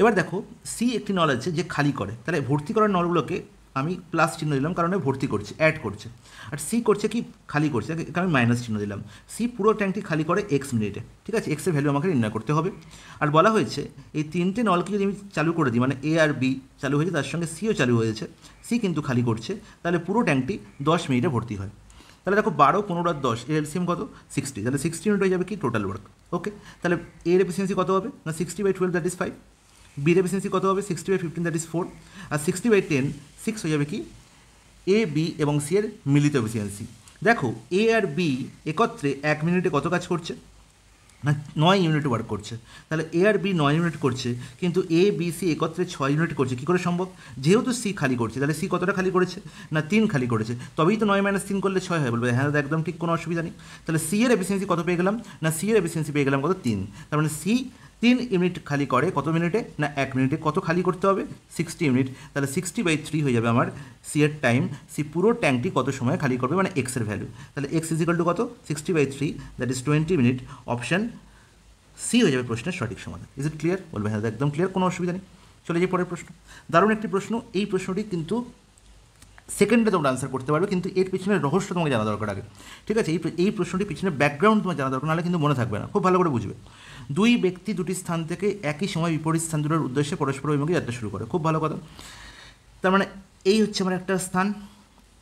এবার দেখো সি একটি নল আছে যে খালি করে, তাহলে ভর্তি করার নলগুলোকে আমি প্লাস চিহ্ন দিলাম কারণ ভর্তি করছে অ্যাড করছে। আর সি করছে কি খালি করছে, আমি মাইনাস চিহ্ন দিলাম। সি পুরো ট্যাঙ্কটি খালি করে এক্স মিনিটে, ঠিক আছে। এক্সের ভ্যালু আমাকে নির্ণয় করতে হবে। আর বলা হয়েছে এই 3টে নলকে যদি আমি চালু করে দিই, মানে এ আর বি চালু হয়েছে তার সঙ্গে সিও চালু হয়েছে, সি কিন্তু খালি করছে, তাহলে পুরো ট্যাঙ্কটি 10 মিনিটে ভর্তি হয়। তাহলে দেখো 12 15 আর 10 এর এলসিএম কত 60, তাহলে 60 ইউনিট হয়ে যাবে কি টোটাল ওয়ার্ক। ওকে, তাহলে এর এফিসিয়েন্সি কত হবে না 60/12 দ্যাট ইজ 5। বির এফিসিয়েন্সি কত হবে 60/15 দ্যাট ইজ 4। আর 60/10 6 হয়ে যাবে কি এ বি এবং সি এর মিলিত এফিসিয়েন্সি। দেখো এ আর বি একত্রে 1 মিনিটে কত কাজ করছে, না 9 ইউনিট ওয়ার্ক করছে। তাহলে এ আর বি 9 ইউনিট করছে, কিন্তু এ বি সি একত্রে 6 ইউনিট করছে। কী করে সম্ভব? যেহেতু সি খালি করছে, তাহলে সি কতটা খালি করেছে, না 3 খালি করেছে। তবেই তো 9 - 3 করলে 6 হয়। বলবে হ্যাঁ একদম ঠিক, কোনো অসুবিধা নেই। তাহলে সি এর এফিসিয়েন্সি কত পেয়ে গেলাম, না সি এর এফিসিয়েন্সি পেয়ে গেলাম কত, 3। তার মানে সি 3 ইউনিট খালি করে কত মিনিটে, না 1 মিনিটে। কত খালি করতে হবে, 60 ইউনিট। তাহলে 60/3 হয়ে যাবে আমার সি এর টাইম। সি পুরো ট্যাঙ্কটি কত সময় খালি করবে, মানে এক্সের ভ্যালু। তাহলে এক্স ইজিক্যাল টু কত, 60/3, that is 20 minute. Option C হয়ে যাবে প্রশ্নের সঠিক সমাধান। Is it clear? বলবে হ্যাঁ একদম ক্লিয়ার, কোনো অসুবিধা নেই। চলে যাই পরের প্রশ্ন। দারুণ একটি প্রশ্ন। এই প্রশ্নটি কিন্তু সেকেন্ডে তোমরা আনসার করতে পারবে, কিন্তু এর পিছনের রহস্য তোমাকে জানা দরকার আগে, ঠিক আছে? এই প্রশ্নটির পিছনে ব্যাকগ্রাউন্ড তোমার জানা দরকার, নাহলে কিন্তু মনে থাকবে না। খুব ভালো করে বুঝবে। দুই ব্যক্তি দুটি স্থান থেকে একই সময় বিপরীত স্থান দুটোর উদ্দেশ্যে পরস্পর অভিমুখে যাত্রা শুরু করে। খুব ভালো কথা। তার মানে এই হচ্ছে আমার একটা স্থান,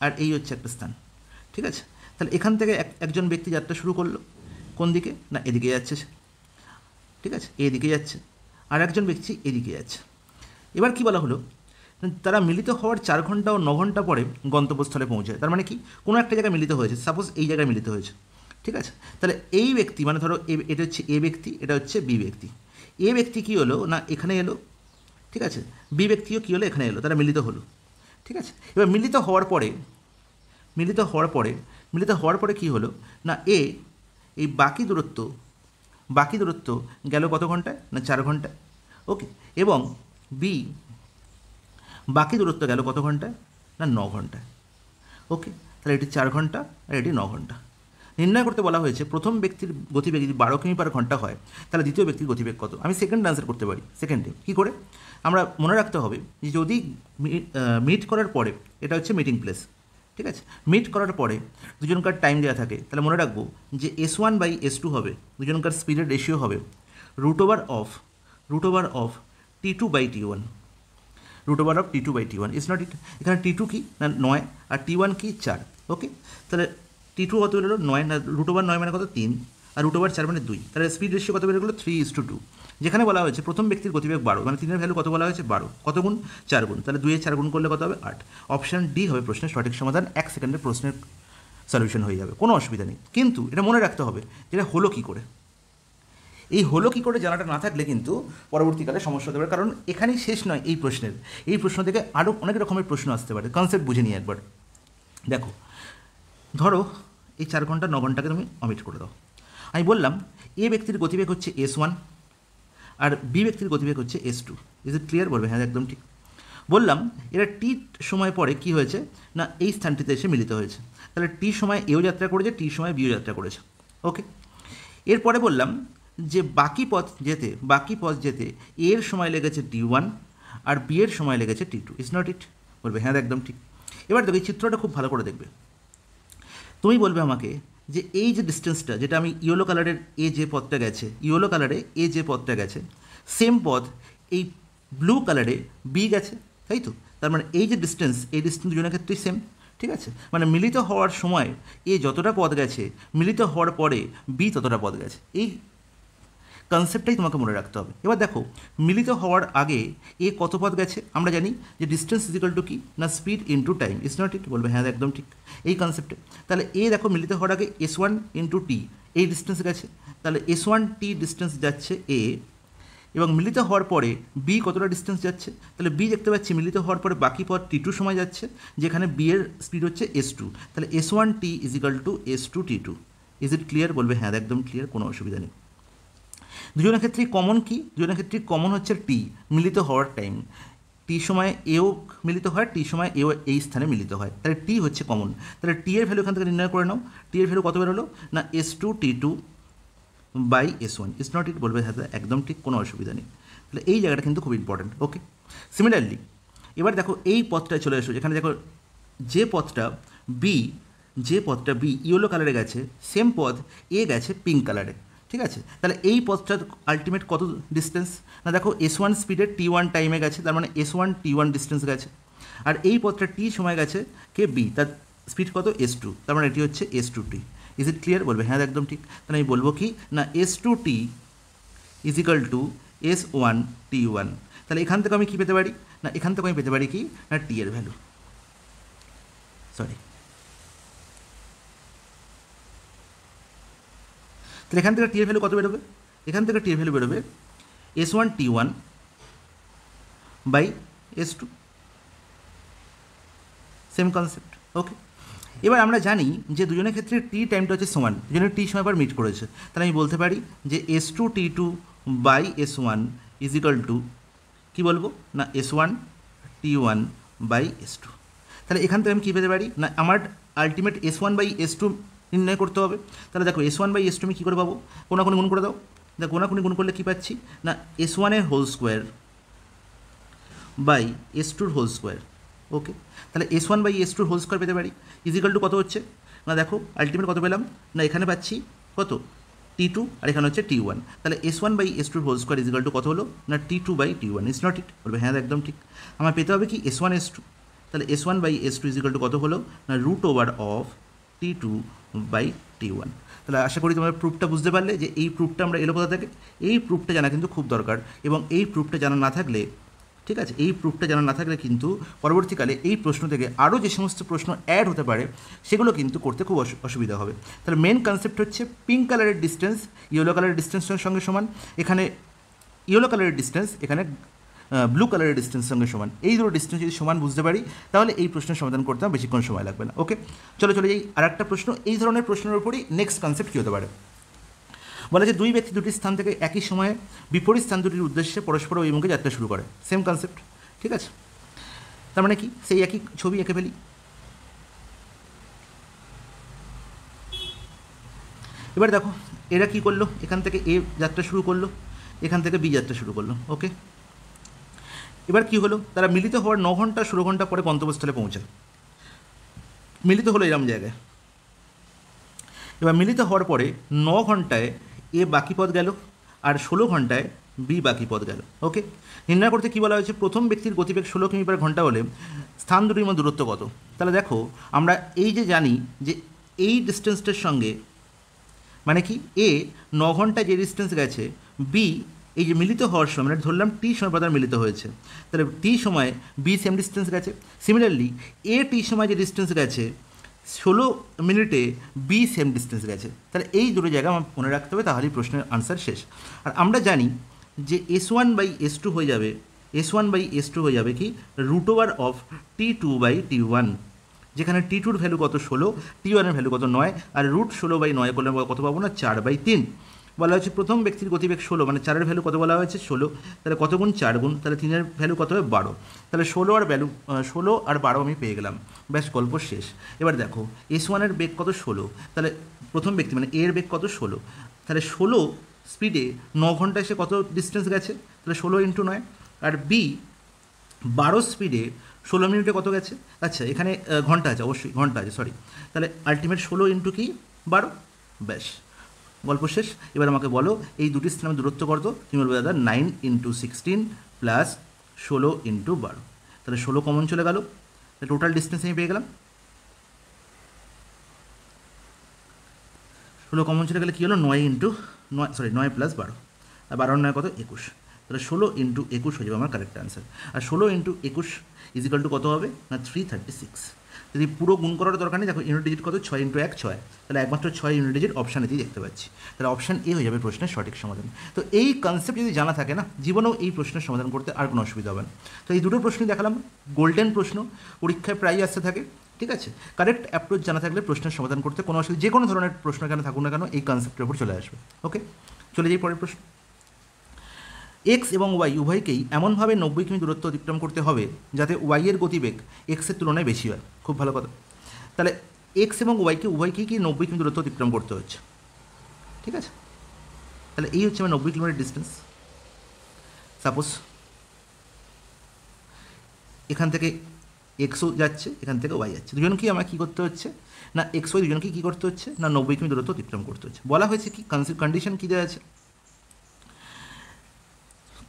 আর এই হচ্ছে একটা স্থান, ঠিক আছে? তাহলে এখান থেকে একজন ব্যক্তি যাত্রা শুরু করলো কোন দিকে, না এদিকে যাচ্ছে, ঠিক আছে? এদিকে যাচ্ছে। আর একজন ব্যক্তি এদিকে যাচ্ছে। এবার কি বলা হলো, তারা মিলিত হওয়ার 4 ঘন্টা ও 9 ঘন্টা পরে গন্তব্যস্থলে পৌঁছায়। তার মানে কি, কোনো একটা জায়গায় মিলিত হয়েছে, সাপোজ এই জায়গায় মিলিত হয়েছে, ঠিক আছে? তাহলে এই ব্যক্তি মানে ধরো এটা হচ্ছে এ ব্যক্তি, এটা হচ্ছে বি ব্যক্তি। এ ব্যক্তি কী হলো, না এখানে এলো, ঠিক আছে? বি ব্যক্তিও কী হলো, এখানে এলো, তারা মিলিত হলো, ঠিক আছে? এবার মিলিত হওয়ার পরে কী হলো, না এই বাকি দূরত্ব গেল কত ঘন্টায়, না 4 ঘন্টায়, ওকে? এবং বি বাকি দূরত্ব গেল কত ঘন্টায়, না 9 ঘন্টায়, ওকে? তাহলে এটি 4 ঘন্টা আর এটি 9 ঘন্টা। নির্ণয় করতে বলা হয়েছে প্রথম ব্যক্তির গতিবেগ যদি 12 কিমি/ঘন্টা হয়, তাহলে দ্বিতীয় ব্যক্তির গতিবেগ কত। আমি সেকেন্ড আনসার করতে পারি। সেকেন্ডে কী করে, আমরা মনে রাখতে হবে যে যদি মিট করার পরে, এটা হচ্ছে মিটিং প্লেস, ঠিক আছে? মিট করার পরে দুজনকার টাইম দেওয়া থাকে, তাহলে মনে রাখবো যে S1/S2 হবে, দুজনকার স্পিডের রেশিও হবে root over of T2/T1, root over of T2/T1। Is not it? এখানে T2 কি, না 9, আর T1 কি 4, ওকে? তাহলে T2 কত বেরোলো, 9, না রুট ওভার 9 মানে কত, 3, আর রুট ওভার 4 মানে 2। তাহলে স্পিড রেশিও কত বেরো গেলো, 3:2। যেখানে বলা হয়েছে প্রথম ব্যক্তির গতিবেগ 12, মানে 3 এর ভ্যালু কত বলা হয়েছে, 12, কত গুণ, 4 গুণ। তাহলে 2 এর 4 গুণ করলে কত হবে, 8। অপশান ডি হবে প্রশ্নের সঠিক সমাধান। 1 সেকেন্ডের প্রশ্নের সলিউশন হয়ে যাবে, কোনো অসুবিধা নেই। কিন্তু এটা মনে রাখতে হবে যেটা হলো কী করে। এই হলো কী করে জানাটা না থাকলে কিন্তু পরবর্তীকালে সমস্যা হতে পারে, কারণ এখানেই শেষ নয় এই প্রশ্ন থেকে আরও অনেক রকমের প্রশ্ন আসতে পারে। কনসেপ্ট বুঝে নিয়ে একবার দেখো। ধরো এই 4 ঘন্টা 9 ঘন্টাকে তুমি অমিট করে দাও। আমি বললাম এ ব্যক্তির গতিবেগ হচ্ছে S1 আর বি ব্যক্তির গতিবেগ হচ্ছে S2। Is it clear? বলবে হ্যাঁ একদম ঠিক। বললাম এরা টি সময় পরে কি হয়েছে, না এই স্থানটিতে এসে মিলিত হয়েছে। তাহলে টি সময় এও যাত্রা করেছে, টি সময় বিও যাত্রা করেছে, ওকে? এরপরে বললাম যে বাকি পথ যেতে এর সময় লেগেছে T1 আর বি এর সময় লেগেছে T2। Is not it? বলবে হ্যাঁ একদম ঠিক। এবার দেখো এই চিত্রটা খুব ভালো করে দেখবে। তুমি বলবে আমাকে যে এই যে ডিস্টেন্সটা, যেটা আমি ইয়েলো কালারে এ যে পথটা গেছে, সেম পথ এই ব্লু কালারে বি গেছে, তাই তো? তার মানে এই যে ডিস্টেন্স, এই ডিস্টেন্স দুজনের ক্ষেত্রেই সেম, ঠিক আছে? মানে মিলিত হওয়ার সময় এ যতটা পথ গেছে, মিলিত হওয়ার পরে বি ততটা পথ গেছে। এই কনসেপ্টটাই তোমাকে মনে রাখতে হবে। এবার দেখো মিলিত হওয়ার আগে এ কত পথ গেছে, আমরা জানি যে ডিস্টেন্স ইজিক্যাল টু কি, না speed into time. Is not it? বলবে হ্যাঁ একদম ঠিক, এই কনসেপ্টে। তাহলে এ দেখো মিলিত হওয়ার আগে S1 ইন্টু টি এই ডিস্টেন্স গেছে, তাহলে S1t ডিস্টেন্স যাচ্ছে এ, এবং মিলিত হওয়ার পরে বি কতটা ডিস্টেন্স যাচ্ছে, তাহলে বি দেখতে পাচ্ছি মিলিত হওয়ার পরে বাকি পথ T2 সময় যাচ্ছে, যেখানে বি এর স্পিড হচ্ছে S2। তাহলে S1t equal to S2t2। Is it clear? বলবে হ্যাঁ একদম ক্লিয়ার, কোনো অসুবিধা নেই। দুজনের ক্ষেত্রেই কমন কি, দুজনের ক্ষেত্রেই কমন হচ্ছে টি, মিলিত হওয়ার টাইম। টি সময় এও মিলিত হয়, টি সময় এও এই স্থানে মিলিত হয়, তাহলে টি হচ্ছে কমন। তাহলে টি এর ভ্যালু এখান থেকে নির্ণয় করে নাও। টি এর ভ্যালু কত বেরোলো, না S2t2/S1। Is not it? বলবে হ্যাঁ একদম ঠিক, কোনো অসুবিধা নেই। তাহলে এই জায়গাটা কিন্তু খুব ইম্পর্টেন্ট, ওকে? সিমিলারলি এবার দেখো এই পথটায় চলে এসো, যেখানে দেখো যে পথটা বি ইয়েলো কালারে গেছে, সেম পথ এ গেছে পিঙ্ক কালারে, ঠিক আছে? তাহলে এই পথটার আলটিমেট কত ডিস্টেন্স, না দেখো S1 স্পিডে T1 টাইমে গেছে, তার মানে S1 T1 ডিস্টেন্স গেছে। আর এই পথটা টি সময় গেছে কে, বি, তার স্পিড কত, S2, তার মানে এটি হচ্ছে S2t। Is it clear? বলবে হ্যাঁ একদম ঠিক। তাহলে আমি বলবো কি, না S2t ইজিক্যাল টু S1t1। তাহলে এখান থেকে আমি কী পেতে পারি, না এখান থেকে আমি পেতে পারি কি, না টি এর ভ্যালু, তাহলে এখান থেকে টি এর ভ্যালু কত বেরোবে? এখান থেকে টি এর ভ্যালু বেরোবে S1T1 by S2, same concept. ওকে, এবার আমরা জানি যে দুজনের ক্ষেত্রে টি টাইমটা হচ্ছে সমান, দুজনের টি সময় পর মিট করেছে, তাহলে আমি বলতে পারি যে S2T2 by S1 is equal to কী বলবো না S1T1 বাই S2। তাহলে এখান থেকে আমি কী পেতে পারি না আমার আলটিমেট S1 বাই S2 নির্ণয় করতে হবে। তাহলে দেখো S1 বাই S2 আমি কী করে পাবো? কোনাকুনি গুণ করে দাও। দেখো কোনাকুনি গুণ করলে কী পাচ্ছি না S1 এর whole square by S2 whole square. Okay, তাহলে S1 by S2 whole square পেতে পারি ইজিক্যাল টু কত হচ্ছে না দেখো আলটিমেট কত পেলাম না এখানে পাচ্ছি কত T2 আর এখানে হচ্ছে T1। তাহলে S1 by S2 whole square equal to কত হলো না T2 by T1। Is not it? বলবে হ্যাঁ একদম ঠিক। আমার পেতে হবে কি S1 S2, তাহলে S1 by S2 is equal to কত হলো না root over of T2 by T1। তাহলে আশা করি তোমরা প্রুফটা বুঝতে পারলে যে এই প্রুফটা আমরা এলো কোথা থেকে। এই প্রুফটা জানা কিন্তু খুব দরকার, এবং এই প্রুফটা জানা না থাকলে, ঠিক আছে, এই প্রুফটা জানা না থাকলে কিন্তু পরবর্তীকালে এই প্রশ্ন থেকে আরও যে সমস্ত প্রশ্ন অ্যাড হতে পারে সেগুলো কিন্তু করতে খুব অসুবিধা হবে। তাহলে মেন কনসেপ্ট হচ্ছে পিঙ্ক কালারের ডিস্টেন্স ইয়েলো কালারের ডিস্টেন্সের সঙ্গে সমান, এখানে ইয়েলো কালারের ডিস্টেন্স এখানে ব্লু কালারের ডিস্টেন্সের সঙ্গে সমান। এই দুটো ডিস্টেন্স যদি সমান বুঝতে পারি তাহলে এই প্রশ্নের সমাধান করতে আমার বেশিক্ষণ সময় লাগবে না। ওকে, চলে যাই আর একটা প্রশ্ন। এই ধরনের প্রশ্নের উপরই নেক্সট কনসেপ্ট কী হতে পারে? বলা যে দুই ব্যক্তি দুটি স্থান থেকে একই সময়ে বিপরীত স্থান দুটির উদ্দেশ্যে পরস্পর অভিমুখে যাত্রা শুরু করে, সেম কনসেপ্ট। ঠিক আছে, তার মানে কি সেই একই ছবি এঁকে ফেলি। এবার দেখো এরা কি করলো, এখান থেকে এ যাত্রা শুরু করলো, এখান থেকে বি যাত্রা শুরু করলো। ওকে, এবার কি হলো, তারা মিলিত হওয়ার 9 ঘন্টা 16 ঘন্টা পরে গন্তব্যস্থলে পৌঁছায়। মিলিত হলো এরম জায়গায়। এবার মিলিত হওয়ার পরে 9 ঘন্টায় এ বাকি পথ গেল আর 16 ঘন্টায় বি বাকি পথ গেল। ওকে, নির্ণয় করতে কী বলা হয়েছে? প্রথম ব্যক্তির গতিবেগ 16 কিমি/ঘন্টা হলে স্থান দুটির মধ্যে দূরত্ব কত? তাহলে দেখো আমরা এই যে জানি যে এই ডিস্টেন্সটার সঙ্গে মানে কি এ 9 ঘন্টায় যে ডিস্টেন্স গেছে, বি এই যে মিলিত হওয়ার সময় মানে ধরলাম টি সময় পর মিলিত হয়েছে, তাহলে টি সময় বি সেম ডিস্টেন্স গেছে। সিমিলারলি এ টি সময় যে ডিস্টেন্স গেছে 16 মিনিটে বি সেম ডিস্টেন্স গেছে। তাহলে এই দুটো জায়গা আমার মনে রাখতে হবে, তাহলেই প্রশ্নের আনসার শেষ। আর আমরা জানি যে S1 বাই S2 হয়ে যাবে, S1 বাই S2 হয়ে যাবে কি root over of T2 by T1, যেখানে T2-র ভ্যালু কত 16, T1-এর ভ্যালু কত 9, আর রুট 16 বাই 9 করলে কত পাবো না 4/3। বলা হয়েছে প্রথম ব্যক্তির গতিবেগ 16, মানে 4-এর ভ্যালু কত বলা হয়েছে 16, তাহলে কত গুণ 4 গুণ, তাহলে 3-এর ভ্যালু কত হবে 12, তাহলে 16 আর 12 আমি পেয়ে গেলাম, ব্যাস গল্প শেষ। এবার দেখো S1-এর বেগ কত 16, তাহলে প্রথম ব্যক্তি মানে এর বেগ কত 16, তাহলে 16 স্পিডে 9 ঘন্টায় সে কত ডিস্টেন্স গেছে, তাহলে 16 × 9, আর বি 12 স্পিডে 16 মিনিটে কত গেছে, আচ্ছা এখানে ঘন্টা আছে, অবশ্যই ঘন্টা আছে, সরি, তাহলে আলটিমেট 16 × কি 12, ব্যাস গল্প শেষ। এবার আমাকে বলো এই দুটি স্থানের দূরত্ব কত? তুমি বলবে দাদা 9 × 16 প্লাস 16 × 12, তাহলে 16 কমন চলে গেল, তাহলে টোটাল ডিস্টেন্স আমি পেয়ে গেলাম। 16 কমন চলে গেলে কী হলো 9 + 12, আর 12 9 কত 21, তাহলে 16 × 21 হয়ে যাবে আমার correct answer. R 16 × 21 is equal to কত হবে না 336। যদি পুরো গুণ করার দরকার নেই, দেখো ইউনিট ডিজিট কত 6 × 1 6, তাহলে একমাত্র 6 ইউনিট ডিজিট অপশান এতেই দেখতে পাচ্ছি, তাহলে অপশান এ হয়ে যাবে প্রশ্নের সঠিক সমাধান। তো এই কনসেপ্ট যদি জানা থাকে না, জীবনেও এই প্রশ্নের সমাধান করতে আর কোনো অসুবিধা হবে না। তো এই দুটো প্রশ্নই দেখালাম, গোল্ডেন প্রশ্ন, পরীক্ষায় প্রায়ই আসতে থাকে। ঠিক আছে, কারেক্ট অ্যাপ্রোচ জানা থাকলে প্রশ্নের সমাধান করতে কোনো অসুবিধা, যে কোনো ধরনের প্রশ্ন কেন থাকুক না কেন এই কনসেপ্টের উপর চলে আসবে। ওকে, চলে যাই পরের প্রশ্ন। এক্স এবং ওয়াই উভয়কেই এমনভাবে 90 কিমি দূরত্ব অতিক্রম করতে হবে যাতে ওয়াইয়ের গতিবেগ এক্সের তুলনায় বেশি হয়। খুব ভালো কথা। তাহলে এক্স এবং ওয়াইকে উভয়কেই কি 90 কিমি দূরত্ব অতিক্রম করতে হচ্ছে। ঠিক আছে, তাহলে এই হচ্ছে আমার 90 কিলোমিটার ডিস্টেন্স। সাপোজ এখান থেকে এক্সও যাচ্ছে, এখান থেকে ওয়াই যাচ্ছে, দুজনকেই আমার কী করতে হচ্ছে না এক্স ওয়াই দুজনকেই কী করতে হচ্ছে না 90 কিমি দূরত্ব অতিক্রম করতে হচ্ছে। বলা হয়েছে কি কন্ডিশন কী দেওয়া আছে,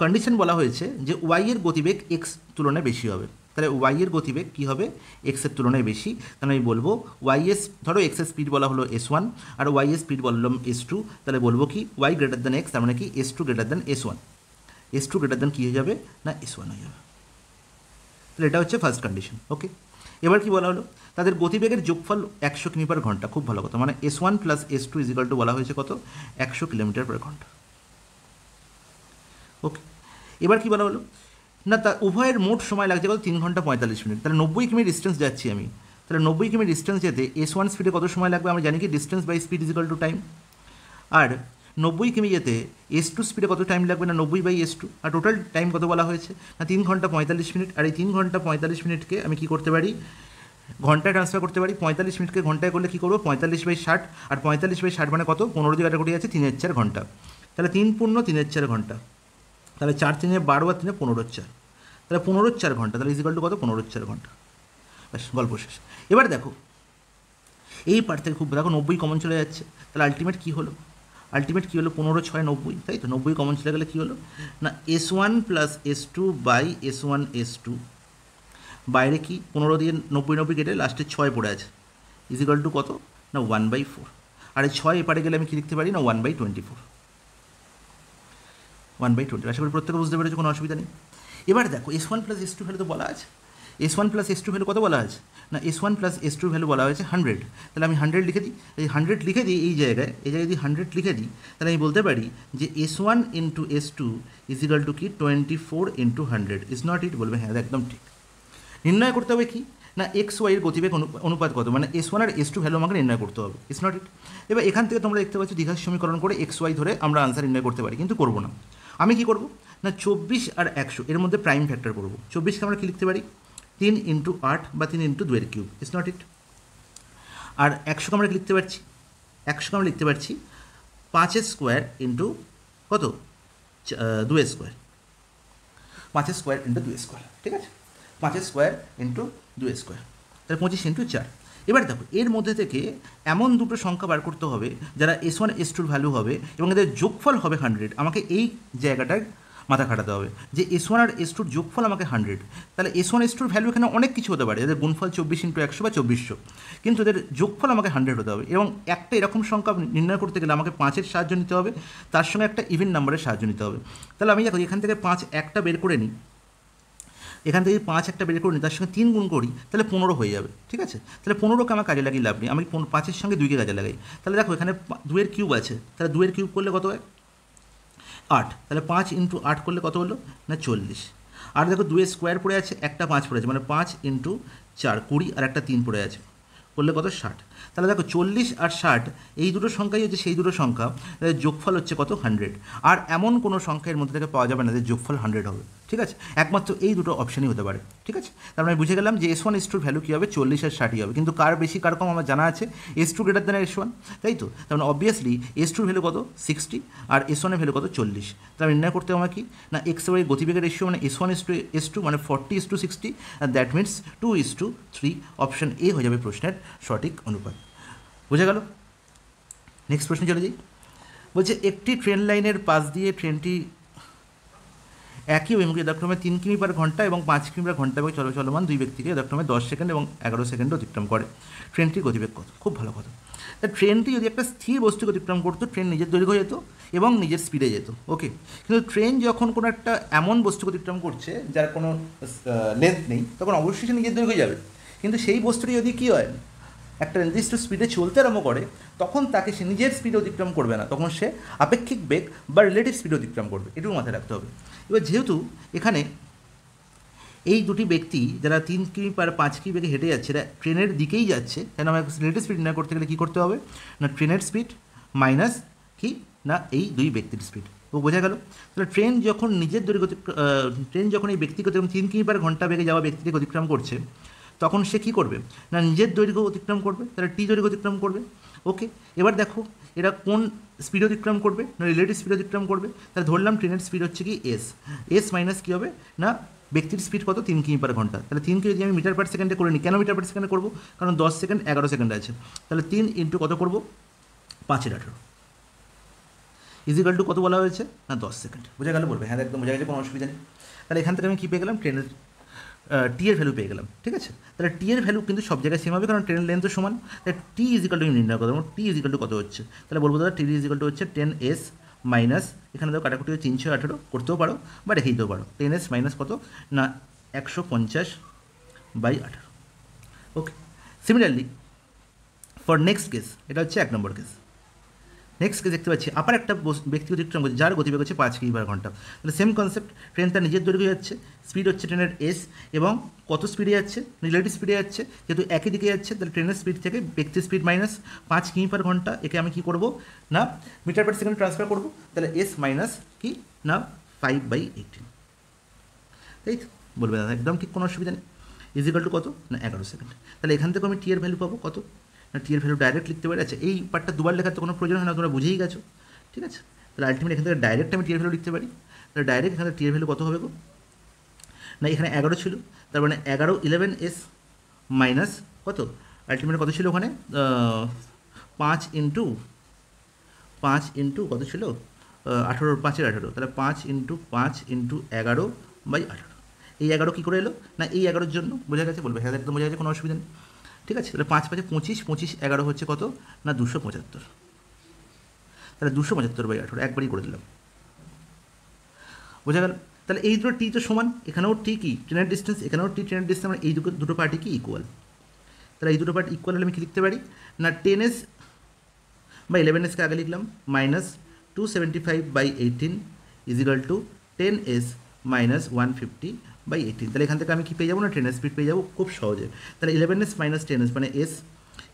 কন্ডিশন বলা হয়েছে যে ওয়াইয়ের গতিবেগ এক্স তুলনায় বেশি হবে। তাহলে ওয়াইয়ের গতিবেগ কী হবে এক্সের তুলনায় বেশি, তাহলে আমি বলবো ওয়াইয়ের ধরো এক্সের স্পিড বলা হলো S1 আর ওয়াইয়ের স্পিড বললাম S2, তাহলে বলবো কি ওয়াই গ্রেটার দ্যান এক্স, তার মানে কি S2 greater than S1, S2 greater than কী হয়ে যাবে না S1 হয়ে যাবে। তাহলে এটা হচ্ছে ফার্স্ট কন্ডিশন। ওকে, এবার কি বলা হলো, তাদের গতিবেগের যোগফল 100 কিমি পার ঘন্টা। খুব ভালো কথা, মানে S1 plus S2 is equal two বলা হয়েছে কত, 100 কিলোমিটার পার ঘন্টা। ওকে, এবার কি বলা হলো না, তা উভয়ের মোট সময় লাগছে কত, 3 ঘন্টা 45 মিনিট। তাহলে 90 কিমি ডিস্টেন্স যাচ্ছি আমি, তাহলে 90 কিমি ডিস্টেন্স যেতে S1 স্পিডে কত সময় লাগবে, আমরা জানি কি distance by speed is equal to time. আর 90 কিমি যেতে S2 স্পিডে কত টাইম লাগবে, না 90 by S2। R total time কত বলা হয়েছে, না 3 ঘন্টা 45 মিনিট। আর এই 3 ঘন্টা 45 মিনিটকে আমি কী করতে পারি, ঘন্টায় ট্রান্সফার করতে পারি। 45 মিনিটকে ঘন্টায় করলে কী করবো, 45/60। আর 45/60 মানে কত, 15 দিয়ে কাটাকুটি আছে, 3/4 ঘন্টা। তাহলে 3 পূর্ণ 3/4 ঘন্টা। তাহলে 4 3 12 আর 3 15/4, তাহলে 15/4 ঘন্টা। তাহলে ইজিক্যাল টু কত, 15/4 ঘন্টা। ব্যাস, গল্প শেষ। এবার দেখো এই পার্ট থেকে খুব দেখো 90 কমন চলে যাচ্ছে, তাহলে আলটিমেট কী হলো, 15 6 90, তাই তো। 90 কমন চলে গেলে কী হলো, না S1 plus S2 by S1 S2, বাইরে কি 15 দিয়ে 90 কেটে লাস্টে 6 পড়ে আছে, ইজিক্যাল টু কত, না 1/4। আর এই 6 এপারে গেলে আমি কী লিখতে পারি, না 1/24, 1/20। আশা করি প্রত্যেকে বুঝতে পেরেছো, কোনো অসুবিধা নেই। এবার দেখো S1 প্লাস S2 ভ্যালু তো বলা আছে, S1 প্লাস S2 ভ্যালু কত বলা আছে, না S1 প্লাস S2 ভ্যালু বলা হয়েছে 100। তাহলে আমি 100 লিখে দিই, এই 100 লিখে দিই এই জায়গায় যদি 100 লিখে দিই, তাহলে আমি বলতে পারি যে S1 into S2 is equal to কি 24 ইন্টু 100। ইজ নট ইট, বলবে হ্যাঁ একদম ঠিক। নির্ণয় করতে হবে কি, না XY এর গতিবেগ অনুপাত কত, মানে S1 আর S2 ভ্যালু আমাকে নির্ণয় করতে হবে। ইজ নট ইট। এবার এখান থেকে তোমরা দেখতে পাচ্ছ দ্বিঘাত সমীকরণ করে XY ধরে আমরা আনসার নির্ণয় করতে পারি, কিন্তু করবো না। আমি কি করব, না 24 আর 100 এর মধ্যে প্রাইম ফ্যাক্টর করবো। 24কে আমরা কি লিখতে পারি, 3 ইন্টু 8 বা 3 ইন্টু 2 এর কিউব। ইজ নট ইট। আর 100কে আমরা লিখতে পারছি, 100কে আমরা লিখতে পারছি 5 স্কোয়ার ইন্টু কত, 2 স্কোয়ার, 5 স্কোয়ার ইন্টু 2 স্কোয়ার, ঠিক আছে। 5 স্কোয়ার ইন্টু 2 স্কোয়ার, তাহলে 25 ইন্টু 4। এবার দেখো এর মধ্যে থেকে এমন দুটো সংখ্যা বার করতে হবে যারা S1 S2 ভ্যালু হবে এবং এদের যোগফল হবে 100। আমাকে এই জায়গাটায় মাথা খাটাতে হবে যে S1 আর S2 যোগফল আমাকে 100। তাহলে S1 S2 ভ্যালু এখানে অনেক কিছু হতে পারে, এদের গুণফল 24 ইন্টু 100 বা 2400, কিন্তু এদের যোগফল আমাকে 100 হতে হবে। এবং একটা এরকম সংখ্যা নির্ণয় করতে গেলে আমাকে 5-এর সাহায্য নিতে হবে, তার সঙ্গে একটা ইভেন নাম্বারের সাহায্য নিতে হবে। তাহলে আমি দেখো এখান থেকে 5 একটা বের করে নিই, এখান থেকে 5 একটা বের করে নিই, তার সঙ্গে 3 গুণ করি, তাহলে 15 হয়ে যাবে, ঠিক আছে। তাহলে 15কে আমার কাজে লাগিয়ে লাভ নেই, আমি 5-এর সঙ্গে 2কে কাজে লাগাই। তাহলে দেখো এখানে 2 এর কিউব আছে, তাহলে 2 এর কিউব করলে কত হয়, 8। তাহলে 5 ইন্টু 8 করলে কত হলো, না 40। আর দেখো 2 এর স্কোয়ার পড়ে আছে, একটা 5 পড়ে আছে, মানে 5 ইন্টু 4 20, আর একটা 3 পড়ে আছে, করলে কত 60। তাহলে দেখো 40 আর 60 এই দুটো সংখ্যাই হচ্ছে সেই দুটো সংখ্যা, যোগফল হচ্ছে কত, 100। আর এমন কোনো সংখ্যার মধ্যে থেকে পাওয়া যাবে না যে যোগফল 100 হবে, ঠিক আছে। একমাত্র এই দুটো অপশানই হতে পারে, ঠিক আছে। তার মানে বুঝে গেলাম যে S1 S2 ভ্যালু কী হবে, 40 আর 60 হবে। কিন্তু কার বেশি কার কম আমার জানা আছে, S2 গ্রেটার দ্যান S1, তাই তো। তার মানে অবভিয়াসলি S2 ভ্যালু কত, 60, আর S1 এর ভ্যালু কত, 40। তার নির্ণয় করতে হবে কি, না XY গতিবেগের রেশিও মানে S1 S2 মানে 40:60, আর দ্যাট মিনস 2:3। অপশন এ হয়ে যাবে প্রশ্নের সঠিক অনুপাত। বুঝে গেল? নেক্সট প্রশ্নে চলে যাই। বলছে একটি ট্রেন লাইনের পাশ দিয়ে ট্রেনটি একই অভিমুখে যথাক্রমে 3 কিমি পার ঘন্টা এবং 5 কিমি পার ঘন্টা বেগে চলমান দুই ব্যক্তিকে যথাক্রমে 10 সেকেন্ড এবং 11 সেকেন্ড অতিক্রম করে। ট্রেনটির গতিবেগ কত? খুব ভালো কথা। তা ট্রেনটি যদি একটা স্থির বস্তুকে অতিক্রম করতো, ট্রেন নিজের দৈর্ঘ্য যেত এবং নিজের স্পিডে যেত, ওকে। কিন্তু ট্রেন যখন কোনো একটা এমন বস্তুকে অতিক্রম করছে যার কোনো লেন্থ নেই, তখন অবশ্যই সে নিজের দৈর্ঘ্য যাবে। কিন্তু সেই বস্তুটি যদি কী হয়, একটা নির্দিষ্ট স্পিডে চলতে আরম্ভ করে, তখন তাকে সে নিজের স্পিডে অতিক্রম করবে না, তখন সে আপেক্ষিক বেগ বা রিলেটিভ স্পিডে অতিক্রম করবে। এটুকু মাথায় রাখতে হবে। এবার যেহেতু এখানে এই দুটি ব্যক্তি যারা 3 কিমি পার 5 কিমি বেগে হেঁটে যাচ্ছে, এরা ট্রেনের দিকেই যাচ্ছে, কেন আমার রিলেটিভ স্পিড নির্ণয় করতে গেলে কী করতে হবে, না ট্রেনের স্পিড মাইনাস কি, না এই দুই ব্যক্তির স্পিড। ও বোঝা গেল? তাহলে ট্রেন যখন নিজের দৈর্ঘ্য ট্রেন যখন এই ব্যক্তিগত এবং 3 কিমি পার ঘন্টা বেগে যাওয়া ব্যক্তিকে অতিক্রম করছে, তখন সে কী করবে, না নিজের দৈর্ঘ্য অতিক্রম করবে, তাহলে টি দৈর্ঘ্য অতিক্রম করবে, ওকে। এবার দেখো এরা কোন স্পিড অতিক্রম করবে, না রিলেটিভ স্পিড অতিক্রম করবে। তাহলে ধরলাম ট্রেনের স্পিড হচ্ছে কি এস মাইনাস কী হবে, না ব্যক্তির স্পিড কত, 3 কিমি পার ঘন্টা। তাহলে 3কে যদি আমি মিটার পার সেকেন্ডে করে নিই, কেন মিটার পার সেকেন্ডে করবো, কারণ 10 সেকেন্ড 11 সেকেন্ড আছে। তাহলে 3 ইন্টু কত করবো, 5/18 ইজিক্যাল টু কত বলা হয়েছে, না 10 সেকেন্ড। বোঝা গেল? বলবে হ্যাঁ একদম বোঝা গেছে, কোনো অসুবিধা নেই। তাহলে এখান থেকে আমি কী পেয়ে গেলাম, ট্রেনের টি এর ভ্যালু পেয়ে গেলাম, ঠিক আছে। তাহলে টি এর ভ্যালু কিন্তু সব জায়গায় সেম হবে, কারণ ট্রেনের লেন্থ সমান। তাহলে টি ইজিক্যাল টু নির্ণয় করবো, টি ইজিক্যাল টু কত হচ্ছে, তাহলে বলবো দাদা টি ইজিক্যাল টু হচ্ছে 10s মাইনাস, এখানে দেখো কাটাকুটি 318 করতেও পারো বা রেখে দিতেও পারো, 10s মাইনাস কত, না 150/18। ওকে, সিমিলারলি ফর নেক্সট কেস, এটা হচ্ছে 1 নম্বর কেস। নেক্সট কেস দেখতে পাচ্ছি আবার একটা ব্যক্তিগত ট্রেন যার গতিবেগ হচ্ছে 5 কিমি/ঘন্টা। তাহলে সেম কনসেপ্ট, ট্রেন তার নিজের দৈর্ঘ্য যাচ্ছে, স্পিড হচ্ছে ট্রেনের এস, এবং কত স্পিডে যাচ্ছে, রিলেটিভ স্পিডে যাচ্ছে, যেহেতু একই দিকে যাচ্ছে তাহলে ট্রেনের স্পিড থেকে ব্যক্তির স্পিড মাইনাস 5 কিমি/ঘন্টা, একে আমি কী করবো না মিটার পার সেকেন্ড ট্রান্সফার করবো, তাহলে এস মাইনাস কি না 5/18, তাই তো বলবে দাদা একদম ঠিক, কোনো অসুবিধা নেই। ইজিক্যাল টু কত না 11 সেকেন্ড। তাহলে এখান থেকে আমি টি এর ভ্যালু পাবো কত না, টি এর ভ্যালু ডাইরেক্ট লিখতে পারি। আচ্ছা, এই পার্টটা দুবার লেখার তো কোনো প্রয়োজন হয় না, তোমরা বুঝেই গেছো, ঠিক আছে। তাহলে আলটিমেট এখান থেকে ডাইরেক্ট আমি টি এর ভ্যালু লিখতে পারি। তাহলে ডাইরেক্ট এখানে টি এর ভ্যালু কত হবে গো না, এখানে 11 ছিল, তার মানে 11 মাইনাস কত, আলটিমেট কত ছিল ওখানে 5 ইন্টু কত ছিল 18, 5-18, তাহলে 5 × 5 × 11/18। এই 11 কী করে এলো না, এই 11-র জন্য বোঝা গেছে, বলবে হ্যাঁ একদম বোঝা গেছে, কোনো অসুবিধা নেই, ঠিক আছে। তাহলে 5 × 5 = 25, 25 11 হচ্ছে কত না 275, তাহলে 275/18 একবারই করে দিলাম, বোঝা গেল। তাহলে এই দুটো টি তো সমান, এখানেও টি কি ট্রেনের ডিস্টেন্স, এখানেও টি ট্রেনের ডিস্টেন্স, মানে এই দুটো পার্টি কি ইকুয়াল। তাহলে এই দুটো পার্ট ইকুয়াল হলে আমি কী লিখতে পারি না 10s/11s আগে লিখলাম মাইনাস 275/18 = 10s - 150/18। তাহলে এখান থেকে আমি কী পেয়ে যাবো না ট্রেনের স্পিড পেয়ে যাবো খুব সহজে। তাহলে 11s - 10s মানে s